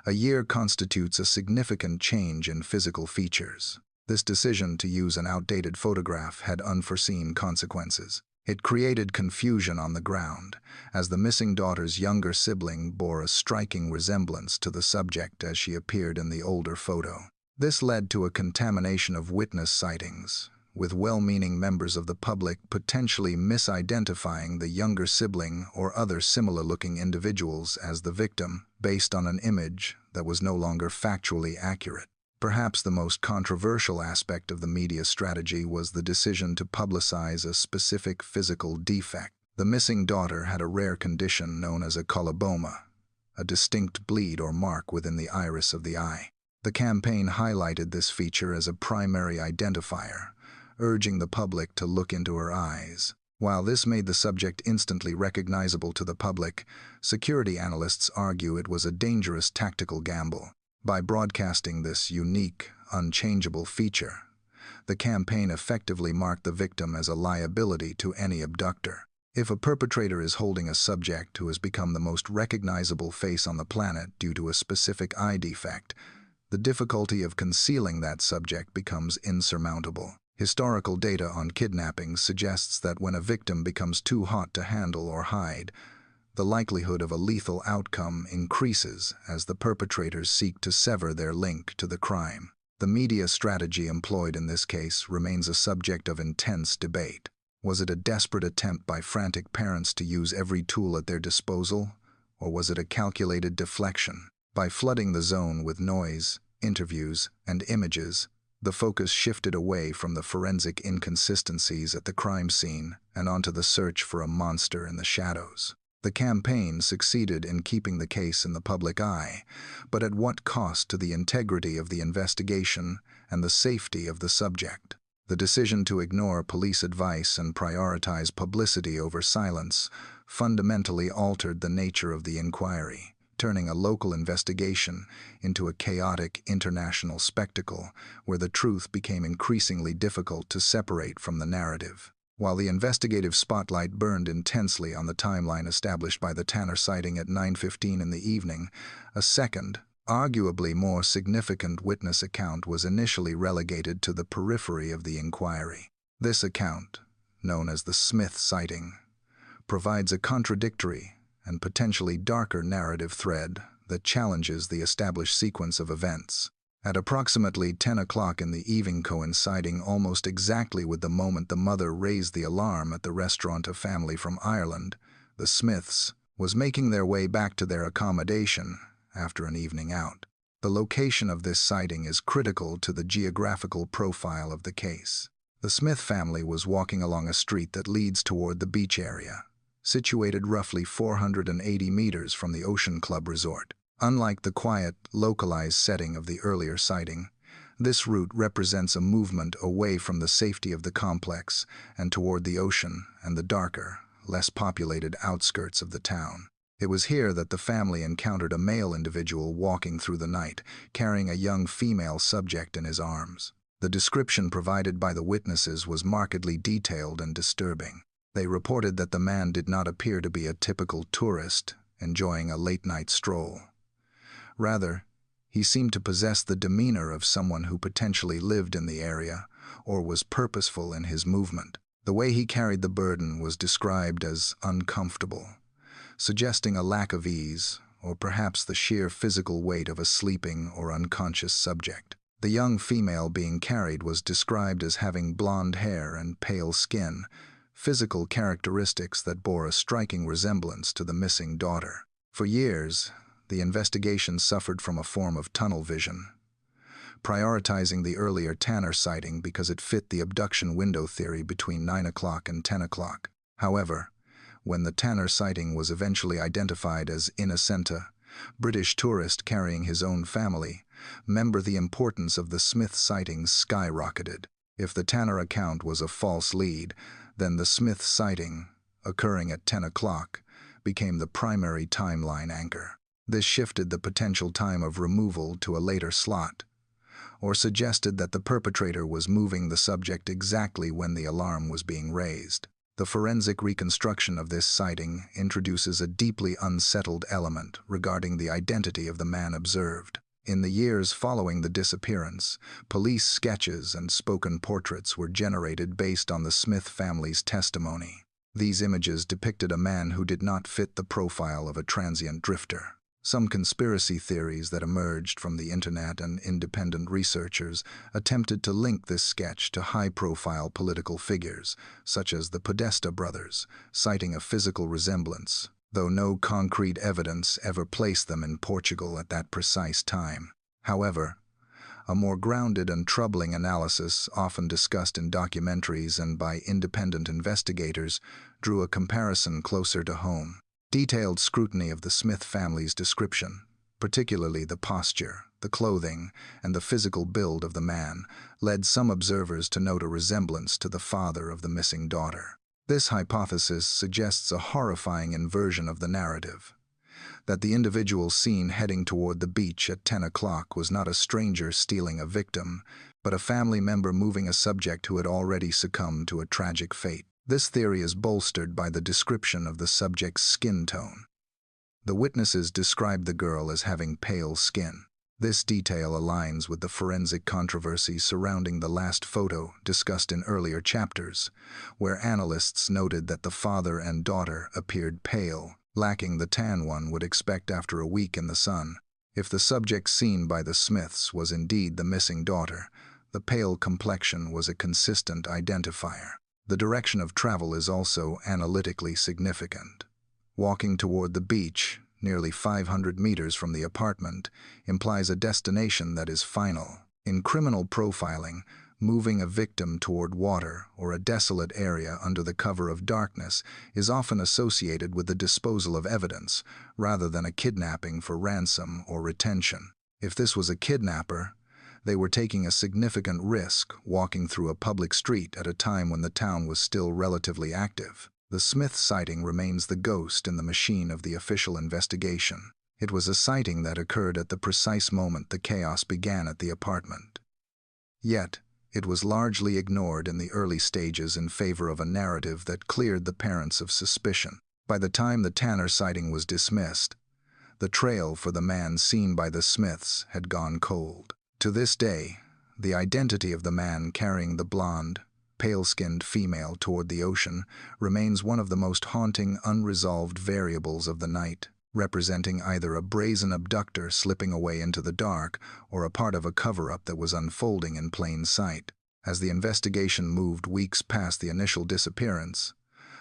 Speaker 1: a year constitutes a significant change in physical features. This decision to use an outdated photograph had unforeseen consequences. It created confusion on the ground, as the missing daughter's younger sibling bore a striking resemblance to the subject as she appeared in the older photo. This led to a contamination of witness sightings, with well-meaning members of the public potentially misidentifying the younger sibling or other similar-looking individuals as the victim, based on an image that was no longer factually accurate. Perhaps the most controversial aspect of the media strategy was the decision to publicize a specific physical defect. The missing daughter had a rare condition known as a coloboma, a distinct bleed or mark within the iris of the eye. The campaign highlighted this feature as a primary identifier, urging the public to look into her eyes. While this made the subject instantly recognizable to the public, security analysts argue it was a dangerous tactical gamble. By broadcasting this unique, unchangeable feature, the campaign effectively marked the victim as a liability to any abductor. If a perpetrator is holding a subject who has become the most recognizable face on the planet due to a specific eye defect, the difficulty of concealing that subject becomes insurmountable. Historical data on kidnappings suggests that when a victim becomes too hot to handle or hide, the likelihood of a lethal outcome increases as the perpetrators seek to sever their link to the crime. The media strategy employed in this case remains a subject of intense debate. Was it a desperate attempt by frantic parents to use every tool at their disposal, or was it a calculated deflection? By flooding the zone with noise, interviews, and images, the focus shifted away from the forensic inconsistencies at the crime scene and onto the search for a monster in the shadows. The campaign succeeded in keeping the case in the public eye, but at what cost to the integrity of the investigation and the safety of the subject? The decision to ignore police advice and prioritize publicity over silence fundamentally altered the nature of the inquiry, turning a local investigation into a chaotic international spectacle where the truth became increasingly difficult to separate from the narrative. While the investigative spotlight burned intensely on the timeline established by the Tanner sighting at 9:15 in the evening, a second, arguably more significant witness account was initially relegated to the periphery of the inquiry. This account, known as the Smith sighting, provides a contradictory and potentially darker narrative thread that challenges the established sequence of events. At approximately 10 o'clock in the evening, coinciding almost exactly with the moment the mother raised the alarm at the restaurant, a family from Ireland, the Smiths, was making their way back to their accommodation after an evening out. The location of this sighting is critical to the geographical profile of the case. The Smith family was walking along a street that leads toward the beach area, situated roughly 480 meters from the Ocean Club Resort. Unlike the quiet, localized setting of the earlier sighting, this route represents a movement away from the safety of the complex and toward the ocean and the darker, less populated outskirts of the town. It was here that the family encountered a male individual walking through the night, carrying a young female subject in his arms. The description provided by the witnesses was markedly detailed and disturbing. They reported that the man did not appear to be a typical tourist enjoying a late-night stroll. Rather, he seemed to possess the demeanor of someone who potentially lived in the area or was purposeful in his movement. The way he carried the burden was described as uncomfortable, suggesting a lack of ease or perhaps the sheer physical weight of a sleeping or unconscious subject. The young female being carried was described as having blonde hair and pale skin, physical characteristics that bore a striking resemblance to the missing daughter. For years, the investigation suffered from a form of tunnel vision, prioritizing the earlier Tanner sighting because it fit the abduction window theory between 9 o'clock and 10 o'clock. However, when the Tanner sighting was eventually identified as Innocenta, British tourist carrying his own family, the importance of the Smith sightings skyrocketed. If the Tanner account was a false lead, then the Smith sighting, occurring at 10 o'clock, became the primary timeline anchor. This shifted the potential time of removal to a later slot, or suggested that the perpetrator was moving the subject exactly when the alarm was being raised. The forensic reconstruction of this sighting introduces a deeply unsettled element regarding the identity of the man observed. In the years following the disappearance, police sketches and spoken portraits were generated based on the Smith family's testimony. These images depicted a man who did not fit the profile of a transient drifter. Some conspiracy theories that emerged from the internet and independent researchers attempted to link this sketch to high-profile political figures, such as the Podesta brothers, citing a physical resemblance, though no concrete evidence ever placed them in Portugal at that precise time. However, a more grounded and troubling analysis, often discussed in documentaries and by independent investigators, drew a comparison closer to home. Detailed scrutiny of the Smith family's description, particularly the posture, the clothing, and the physical build of the man, led some observers to note a resemblance to the father of the missing daughter. This hypothesis suggests a horrifying inversion of the narrative, that the individual seen heading toward the beach at 10 o'clock was not a stranger stealing a victim, but a family member moving a subject who had already succumbed to a tragic fate. This theory is bolstered by the description of the subject's skin tone. The witnesses described the girl as having pale skin. This detail aligns with the forensic controversy surrounding the last photo discussed in earlier chapters, where analysts noted that the father and daughter appeared pale, lacking the tan one would expect after a week in the sun. If the subject seen by the Smiths was indeed the missing daughter, the pale complexion was a consistent identifier. The direction of travel is also analytically significant. Walking toward the beach, nearly 500 meters from the apartment, implies a destination that is final. In criminal profiling, moving a victim toward water or a desolate area under the cover of darkness is often associated with the disposal of evidence, rather than a kidnapping for ransom or retention. If this was a kidnapper, they were taking a significant risk walking through a public street at a time when the town was still relatively active. The Smith sighting remains the ghost in the machine of the official investigation. It was a sighting that occurred at the precise moment the chaos began at the apartment. Yet, it was largely ignored in the early stages in favor of a narrative that cleared the parents of suspicion. By the time the Tanner sighting was dismissed, the trail for the man seen by the Smiths had gone cold. To this day, the identity of the man carrying the blonde, pale-skinned female toward the ocean remains one of the most haunting, unresolved variables of the night, representing either a brazen abductor slipping away into the dark or a part of a cover-up that was unfolding in plain sight. As the investigation moved weeks past the initial disappearance,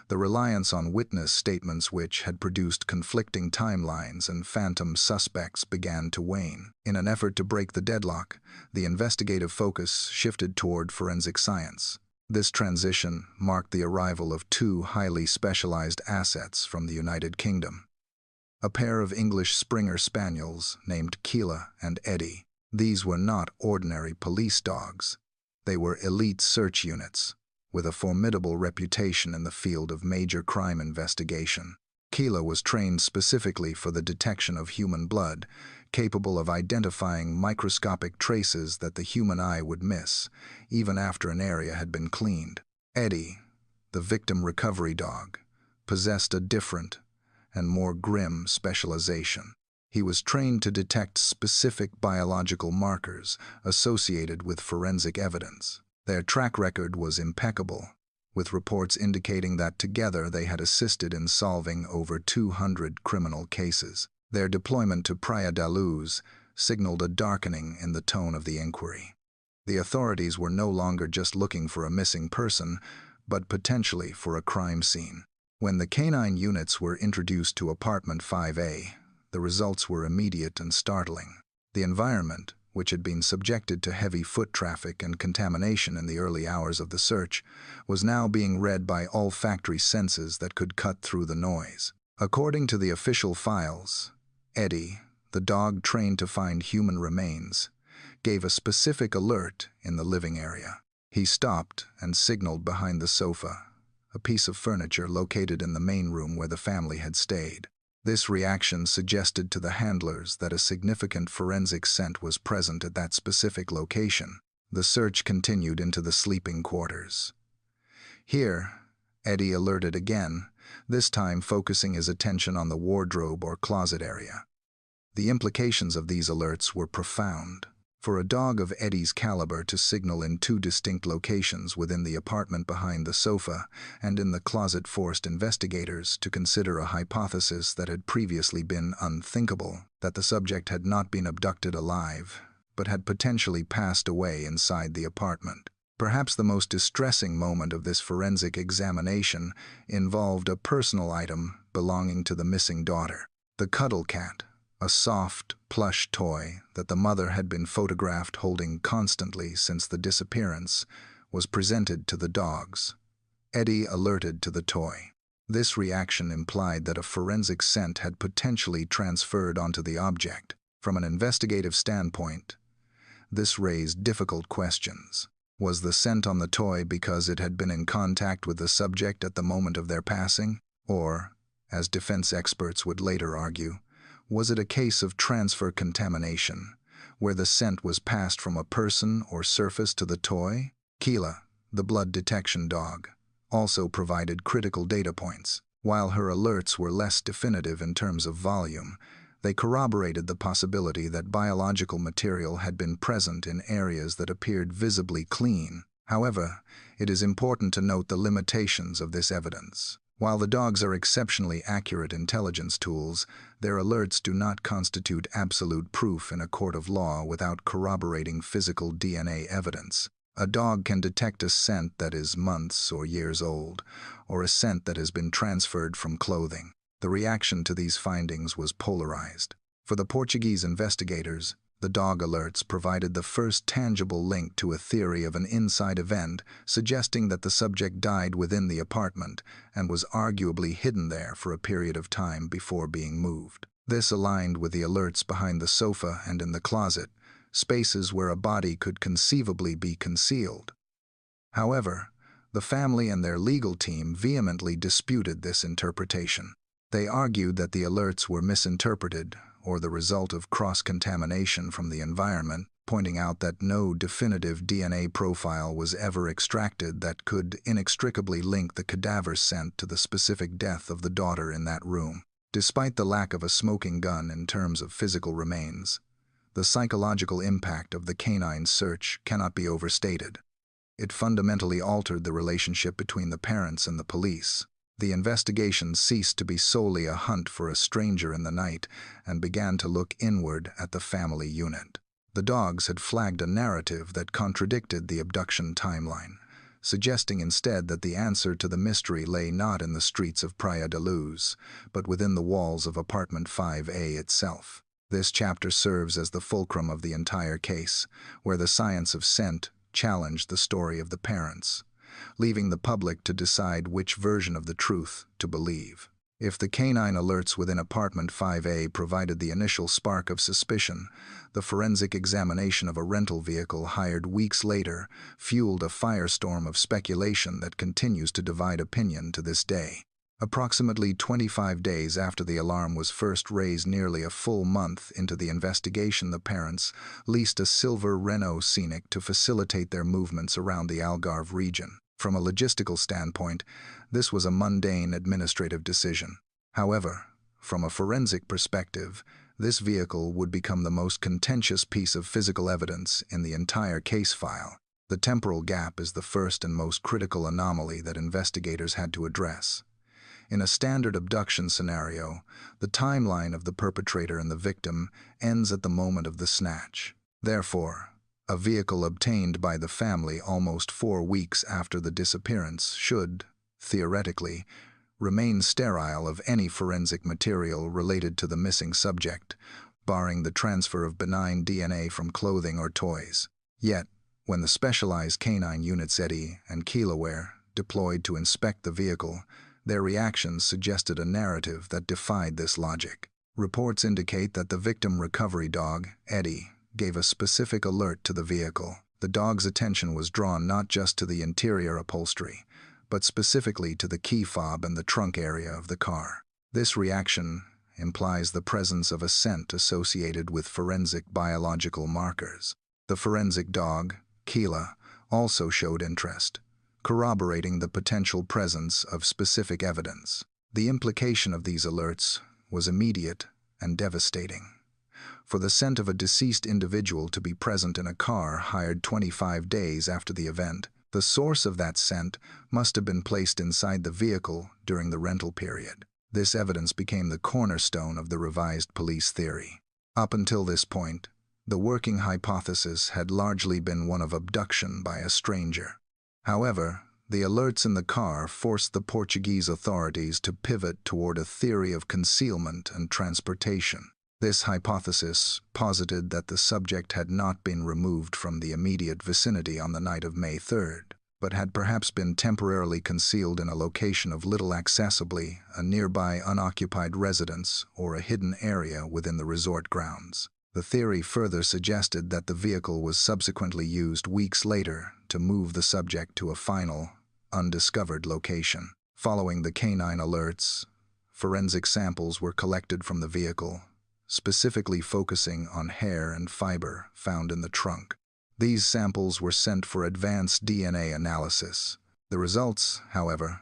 Speaker 1: the reliance on witness statements which had produced conflicting timelines and phantom suspects began to wane. In an effort to break the deadlock, the investigative focus shifted toward forensic science. This transition marked the arrival of two highly specialized assets from the United Kingdom. A pair of English Springer Spaniels named Keela and Eddie. These were not ordinary police dogs. They were elite search units, with a formidable reputation in the field of major crime investigation. Keela was trained specifically for the detection of human blood, capable of identifying microscopic traces that the human eye would miss, even after an area had been cleaned. Eddie, the victim recovery dog, possessed a different and more grim specialization. He was trained to detect specific biological markers associated with forensic evidence. Their track record was impeccable, with reports indicating that together they had assisted in solving over 200 criminal cases. Their deployment to Praia da Luz signaled a darkening in the tone of the inquiry. The authorities were no longer just looking for a missing person, but potentially for a crime scene. When the canine units were introduced to apartment 5A, the results were immediate and startling. The environment, which had been subjected to heavy foot traffic and contamination in the early hours of the search, was now being read by olfactory senses that could cut through the noise. According to the official files, Eddie, the dog trained to find human remains, gave a specific alert in the living area. He stopped and signaled behind the sofa, a piece of furniture located in the main room where the family had stayed. This reaction suggested to the handlers that a significant forensic scent was present at that specific location. The search continued into the sleeping quarters. Here, Eddie alerted again, this time focusing his attention on the wardrobe or closet area. The implications of these alerts were profound. For a dog of Eddie's caliber to signal in two distinct locations within the apartment behind the sofa and in the closet forced investigators to consider a hypothesis that had previously been unthinkable, that the subject had not been abducted alive, but had potentially passed away inside the apartment. Perhaps the most distressing moment of this forensic examination involved a personal item belonging to the missing daughter. The cuddle cat, a soft, plush toy that the mother had been photographed holding constantly since the disappearance, was presented to the dogs. Eddie alerted to the toy. This reaction implied that a forensic scent had potentially transferred onto the object. From an investigative standpoint, this raised difficult questions. Was the scent on the toy because it had been in contact with the subject at the moment of their passing? Or, as defense experts would later argue, was it a case of transfer contamination, where the scent was passed from a person or surface to the toy? Keela, the blood detection dog, also provided critical data points. While her alerts were less definitive in terms of volume, they corroborated the possibility that biological material had been present in areas that appeared visibly clean. However, it is important to note the limitations of this evidence. While the dogs are exceptionally accurate intelligence tools, their alerts do not constitute absolute proof in a court of law without corroborating physical DNA evidence. A dog can detect a scent that is months or years old, or a scent that has been transferred from clothing. The reaction to these findings was polarized. For the Portuguese investigators, the dog alerts provided the first tangible link to a theory of an inside event, suggesting that the subject died within the apartment and was arguably hidden there for a period of time before being moved. This aligned with the alerts behind the sofa and in the closet, spaces where a body could conceivably be concealed. However, the family and their legal team vehemently disputed this interpretation. They argued that the alerts were misinterpreted or the result of cross-contamination from the environment, pointing out that no definitive DNA profile was ever extracted that could inextricably link the cadaver scent to the specific death of the daughter in that room. Despite the lack of a smoking gun in terms of physical remains, the psychological impact of the canine search cannot be overstated. It fundamentally altered the relationship between the parents and the police. The investigation ceased to be solely a hunt for a stranger in the night and began to look inward at the family unit. The dogs had flagged a narrative that contradicted the abduction timeline, suggesting instead that the answer to the mystery lay not in the streets of Praia da Luz, but within the walls of apartment 5A itself. This chapter serves as the fulcrum of the entire case, where the science of scent challenged the story of the parents, leaving the public to decide which version of the truth to believe. If the canine alerts within apartment 5A provided the initial spark of suspicion, the forensic examination of a rental vehicle hired weeks later fueled a firestorm of speculation that continues to divide opinion to this day. Approximately 25 days after the alarm was first raised, nearly a full month into the investigation, the parents leased a silver Renault Scenic to facilitate their movements around the Algarve region. From a logistical standpoint, this was a mundane administrative decision. However, from a forensic perspective, this vehicle would become the most contentious piece of physical evidence in the entire case file. The temporal gap is the first and most critical anomaly that investigators had to address. In a standard abduction scenario, the timeline of the perpetrator and the victim ends at the moment of the snatch. Therefore, a vehicle obtained by the family almost 4 weeks after the disappearance should, theoretically, remain sterile of any forensic material related to the missing subject, barring the transfer of benign DNA from clothing or toys. Yet, when the specialized canine units Eddie and Keela were deployed to inspect the vehicle, their reactions suggested a narrative that defied this logic. Reports indicate that the victim recovery dog, Eddie, gave a specific alert to the vehicle. The dog's attention was drawn not just to the interior upholstery, but specifically to the key fob and the trunk area of the car. This reaction implies the presence of a scent associated with forensic biological markers. The forensic dog, Keela, also showed interest, corroborating the potential presence of specific evidence. The implication of these alerts was immediate and devastating. For the scent of a deceased individual to be present in a car hired 25 days after the event, the source of that scent must have been placed inside the vehicle during the rental period. This evidence became the cornerstone of the revised police theory. Up until this point, the working hypothesis had largely been one of abduction by a stranger. However, the alerts in the car forced the Portuguese authorities to pivot toward a theory of concealment and transportation. This hypothesis posited that the subject had not been removed from the immediate vicinity on the night of May 3rd, but had perhaps been temporarily concealed in a location of little accessibility, a nearby unoccupied residence, or a hidden area within the resort grounds. The theory further suggested that the vehicle was subsequently used weeks later to move the subject to a final, undiscovered location. Following the canine alerts, forensic samples were collected from the vehicle, specifically focusing on hair and fiber found in the trunk. These samples were sent for advanced DNA analysis. The results, however,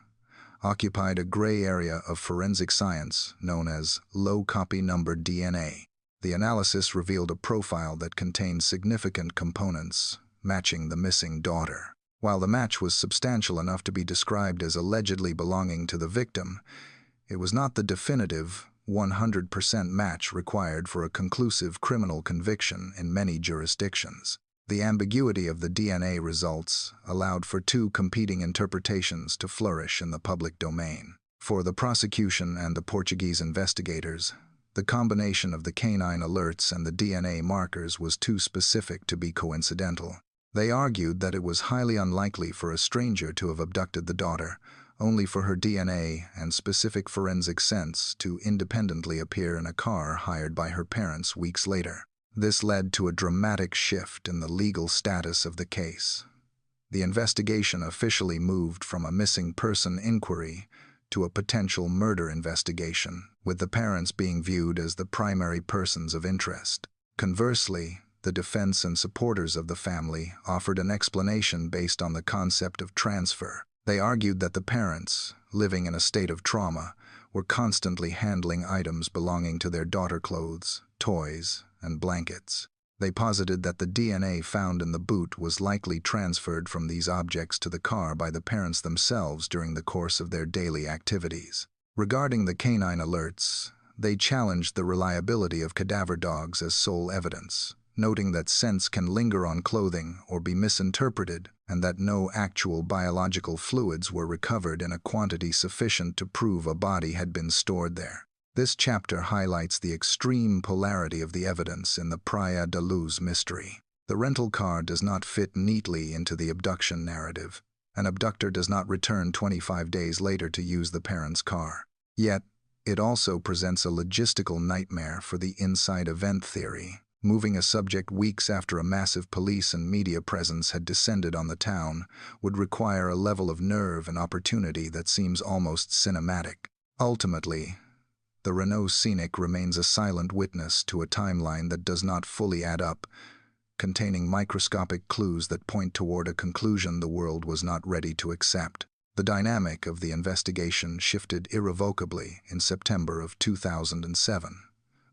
Speaker 1: occupied a gray area of forensic science known as low copy number DNA. The analysis revealed a profile that contained significant components matching the missing daughter. While the match was substantial enough to be described as allegedly belonging to the victim, it was not the definitive 100% match required for a conclusive criminal conviction in many jurisdictions. The ambiguity of the DNA results allowed for two competing interpretations to flourish in the public domain. For the prosecution and the Portuguese investigators, the combination of the canine alerts and the DNA markers was too specific to be coincidental. They argued that it was highly unlikely for a stranger to have abducted the daughter, only for her DNA and specific forensic scents to independently appear in a car hired by her parents weeks later. This led to a dramatic shift in the legal status of the case. The investigation officially moved from a missing person inquiry to a potential murder investigation, with the parents being viewed as the primary persons of interest. Conversely, the defense and supporters of the family offered an explanation based on the concept of transfer. They argued that the parents, living in a state of trauma, were constantly handling items belonging to their daughter clothes, toys, and blankets. They posited that the DNA found in the boot was likely transferred from these objects to the car by the parents themselves during the course of their daily activities. Regarding the canine alerts, they challenged the reliability of cadaver dogs as sole evidence, noting that scents can linger on clothing or be misinterpreted, and that no actual biological fluids were recovered in a quantity sufficient to prove a body had been stored there. This chapter highlights the extreme polarity of the evidence in the Praia da Luz mystery. The rental car does not fit neatly into the abduction narrative. An abductor does not return 25 days later to use the parents' car. Yet, it also presents a logistical nightmare for the inside event theory. Moving a subject weeks after a massive police and media presence had descended on the town would require a level of nerve and opportunity that seems almost cinematic. Ultimately, the Renault Scenic remains a silent witness to a timeline that does not fully add up, containing microscopic clues that point toward a conclusion the world was not ready to accept. The dynamic of the investigation shifted irrevocably in September of 2007.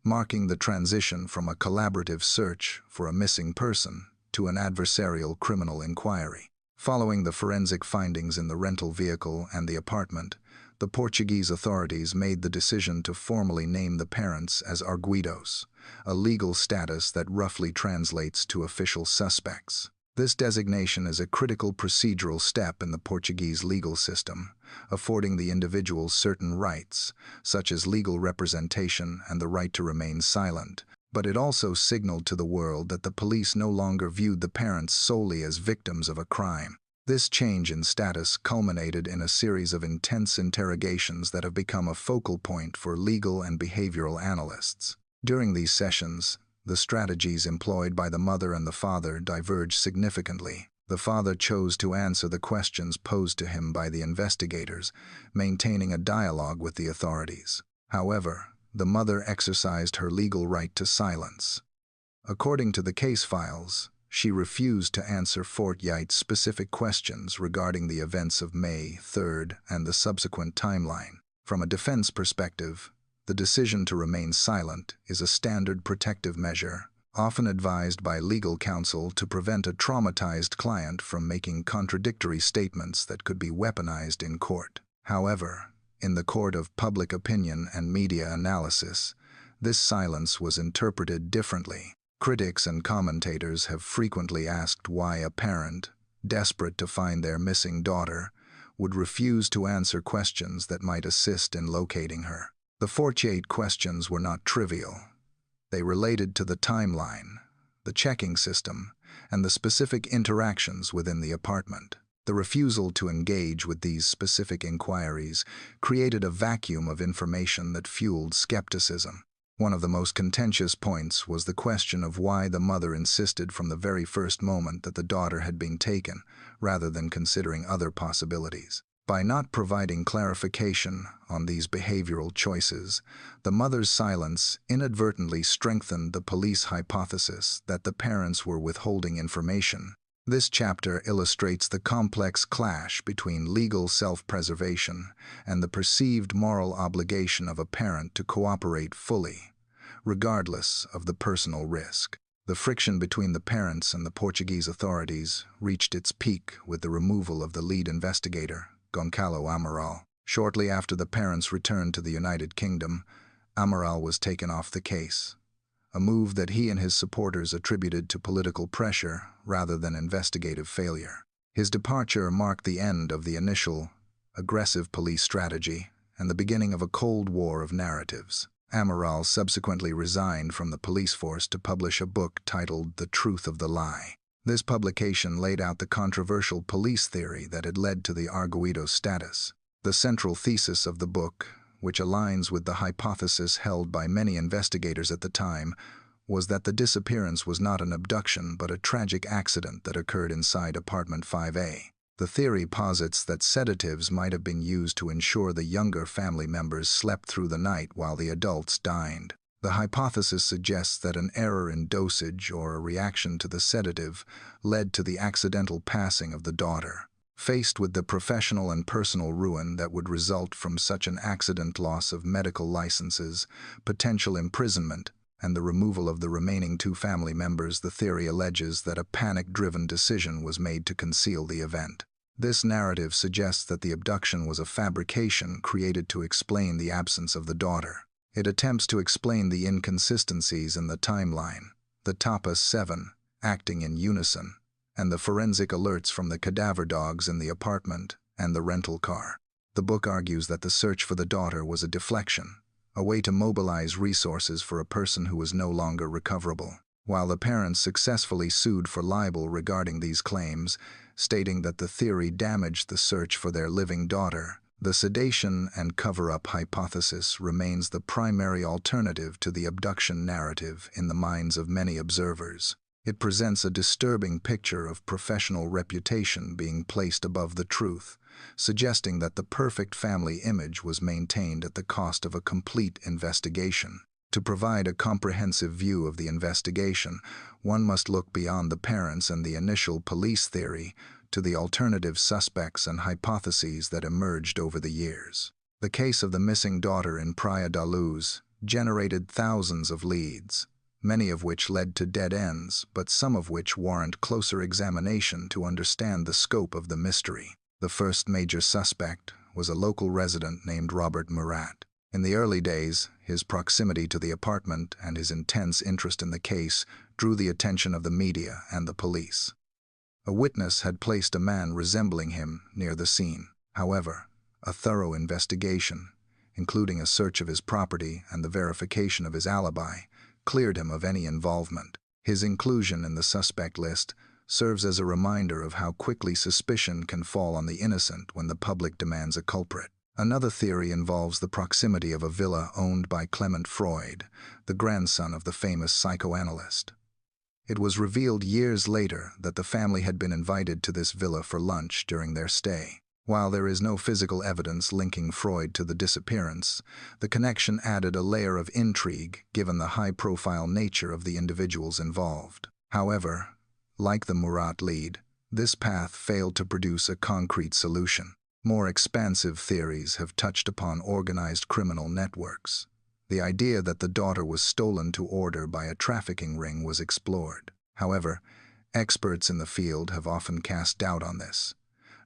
Speaker 1: Marking the transition from a collaborative search for a missing person to an adversarial criminal inquiry. Following the forensic findings in the rental vehicle and the apartment, the Portuguese authorities made the decision to formally name the parents as arguidos, a legal status that roughly translates to official suspects. This designation is a critical procedural step in the Portuguese legal system, affording the individuals certain rights, such as legal representation and the right to remain silent, but it also signaled to the world that the police no longer viewed the parents solely as victims of a crime. This change in status culminated in a series of intense interrogations that have become a focal point for legal and behavioral analysts. During these sessions, the strategies employed by the mother and the father diverged significantly. The father chose to answer the questions posed to him by the investigators, maintaining a dialogue with the authorities. However, the mother exercised her legal right to silence. According to the case files, she refused to answer forthright-specific questions regarding the events of May 3rd and the subsequent timeline. From a defense perspective, the decision to remain silent is a standard protective measure, often advised by legal counsel to prevent a traumatized client from making contradictory statements that could be weaponized in court. However, in the court of public opinion and media analysis, this silence was interpreted differently. Critics and commentators have frequently asked why a parent, desperate to find their missing daughter, would refuse to answer questions that might assist in locating her. The 48 questions were not trivial. They related to the timeline, the checking system, and the specific interactions within the apartment. The refusal to engage with these specific inquiries created a vacuum of information that fueled skepticism. One of the most contentious points was the question of why the mother insisted from the very first moment that the daughter had been taken, rather than considering other possibilities. By not providing clarification on these behavioral choices, the mother's silence inadvertently strengthened the police hypothesis that the parents were withholding information. This chapter illustrates the complex clash between legal self-preservation and the perceived moral obligation of a parent to cooperate fully, regardless of the personal risk. The friction between the parents and the Portuguese authorities reached its peak with the removal of the lead investigator, Goncalo Amaral. Shortly after the parents returned to the United Kingdom, Amaral was taken off the case, a move that he and his supporters attributed to political pressure rather than investigative failure. His departure marked the end of the initial, aggressive police strategy and the beginning of a cold war of narratives. Amaral subsequently resigned from the police force to publish a book titled The Truth of the Lie. This publication laid out the controversial police theory that had led to the Arguido status. The central thesis of the book, which aligns with the hypothesis held by many investigators at the time, was that the disappearance was not an abduction but a tragic accident that occurred inside apartment 5A. The theory posits that sedatives might have been used to ensure the younger family members slept through the night while the adults dined. The hypothesis suggests that an error in dosage or a reaction to the sedative led to the accidental passing of the daughter. Faced with the professional and personal ruin that would result from such an accident, loss of medical licenses, potential imprisonment, and the removal of the remaining two family members, the theory alleges that a panic-driven decision was made to conceal the event. This narrative suggests that the abduction was a fabrication created to explain the absence of the daughter. It attempts to explain the inconsistencies in the timeline, the Tapas 7 acting in unison, and the forensic alerts from the cadaver dogs in the apartment and the rental car. The book argues that the search for the daughter was a deflection, a way to mobilize resources for a person who was no longer recoverable. While the parents successfully sued for libel regarding these claims, stating that the theory damaged the search for their living daughter, the sedation and cover-up hypothesis remains the primary alternative to the abduction narrative in the minds of many observers. It presents a disturbing picture of professional reputation being placed above the truth, suggesting that the perfect family image was maintained at the cost of a complete investigation. To provide a comprehensive view of the investigation, one must look beyond the parents and the initial police theory to the alternative suspects and hypotheses that emerged over the years. The case of the missing daughter in Praia da Luz generated thousands of leads, many of which led to dead ends, but some of which warrant closer examination to understand the scope of the mystery. The first major suspect was a local resident named Robert Murat. In the early days, his proximity to the apartment and his intense interest in the case drew the attention of the media and the police. A witness had placed a man resembling him near the scene. However, a thorough investigation, including a search of his property and the verification of his alibi, cleared him of any involvement. His inclusion in the suspect list serves as a reminder of how quickly suspicion can fall on the innocent when the public demands a culprit. Another theory involves the proximity of a villa owned by Clement Freud, the grandson of the famous psychoanalyst. It was revealed years later that the family had been invited to this villa for lunch during their stay. While there is no physical evidence linking Freud to the disappearance, the connection added a layer of intrigue given the high-profile nature of the individuals involved. However, like the Murat lead, this path failed to produce a concrete solution. More expansive theories have touched upon organized criminal networks. The idea that the daughter was stolen to order by a trafficking ring was explored. However, experts in the field have often cast doubt on this,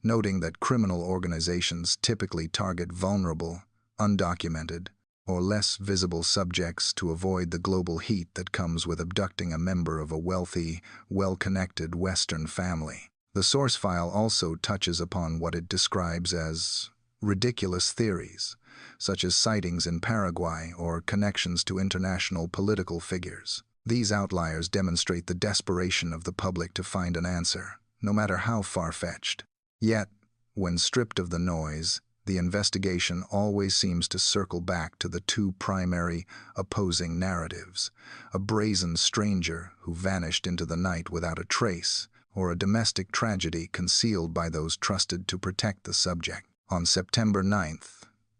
Speaker 1: noting that criminal organizations typically target vulnerable, undocumented, or less visible subjects to avoid the global heat that comes with abducting a member of a wealthy, well-connected Western family. The source file also touches upon what it describes as ridiculous theories, such as sightings in Paraguay or connections to international political figures. These outliers demonstrate the desperation of the public to find an answer, no matter how far-fetched. Yet, when stripped of the noise, the investigation always seems to circle back to the two primary, opposing narratives: a brazen stranger who vanished into the night without a trace, or a domestic tragedy concealed by those trusted to protect the subject. On September 9,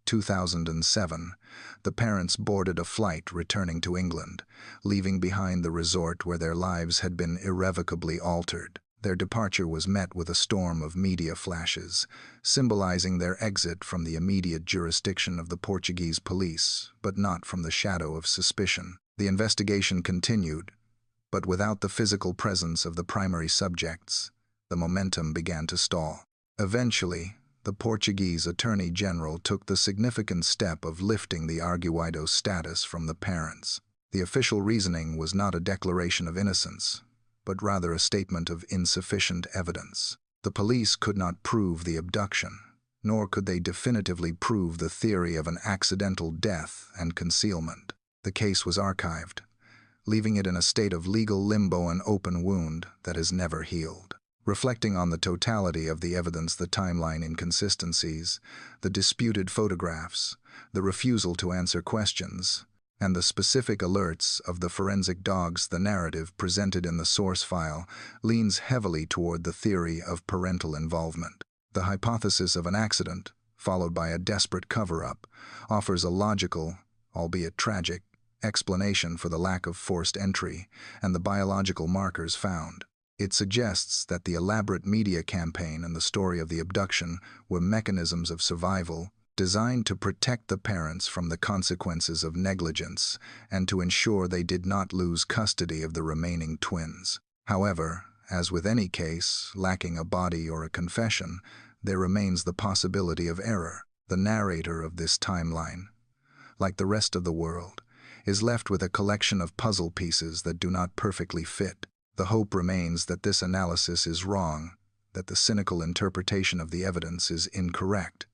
Speaker 1: 2007, the parents boarded a flight returning to England, leaving behind the resort where their lives had been irrevocably altered. Their departure was met with a storm of media flashes, symbolizing their exit from the immediate jurisdiction of the Portuguese police, but not from the shadow of suspicion. The investigation continued, But without the physical presence of the primary subjects, the momentum began to stall. Eventually, the Portuguese Attorney General took the significant step of lifting the arguido status from the parents. The official reasoning was not a declaration of innocence, but rather a statement of insufficient evidence. The police could not prove the abduction, nor could they definitively prove the theory of an accidental death and concealment. The case was archived, leaving it in a state of legal limbo, an open wound that has never healed. Reflecting on the totality of the evidence, the timeline inconsistencies, the disputed photographs, the refusal to answer questions, and the specific alerts of the forensic dogs, the narrative presented in the source file leans heavily toward the theory of parental involvement. The hypothesis of an accident, followed by a desperate cover-up, offers a logical, albeit tragic, explanation for the lack of forced entry and the biological markers found. It suggests that the elaborate media campaign and the story of the abduction were mechanisms of survival designed to protect the parents from the consequences of negligence and to ensure they did not lose custody of the remaining twins. However, as with any case lacking a body or a confession, there remains the possibility of error. The narrator of this timeline, like the rest of the world, is left with a collection of puzzle pieces that do not perfectly fit. The hope remains that this analysis is wrong, that the cynical interpretation of the evidence is incorrect,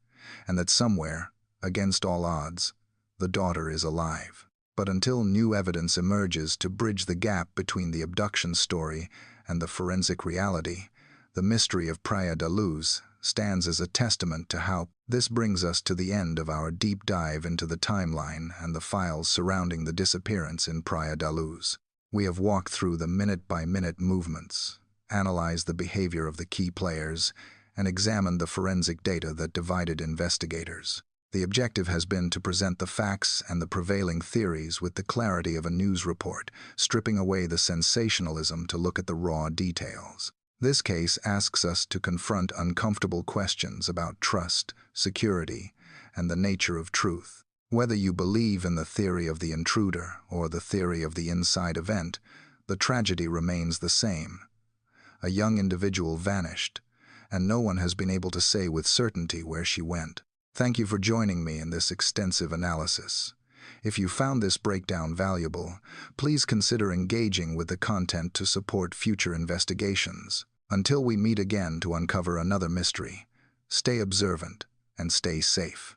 Speaker 1: and that somewhere, against all odds, the daughter is alive. But until new evidence emerges to bridge the gap between the abduction story and the forensic reality, the mystery of Praia da Luz stands as a testament to how. This brings us to the end of our deep dive into the timeline and the files surrounding the disappearance in Praia da Luz. We have walked through the minute-by-minute movements, analyzed the behavior of the key players, and examined the forensic data that divided investigators. The objective has been to present the facts and the prevailing theories with the clarity of a news report, stripping away the sensationalism to look at the raw details. This case asks us to confront uncomfortable questions about trust, security, and the nature of truth. Whether you believe in the theory of the intruder or the theory of the inside event, the tragedy remains the same. A young individual vanished, and no one has been able to say with certainty where she went. Thank you for joining me in this extensive analysis. If you found this breakdown valuable, please consider engaging with the content to support future investigations. Until we meet again to uncover another mystery, stay observant and stay safe.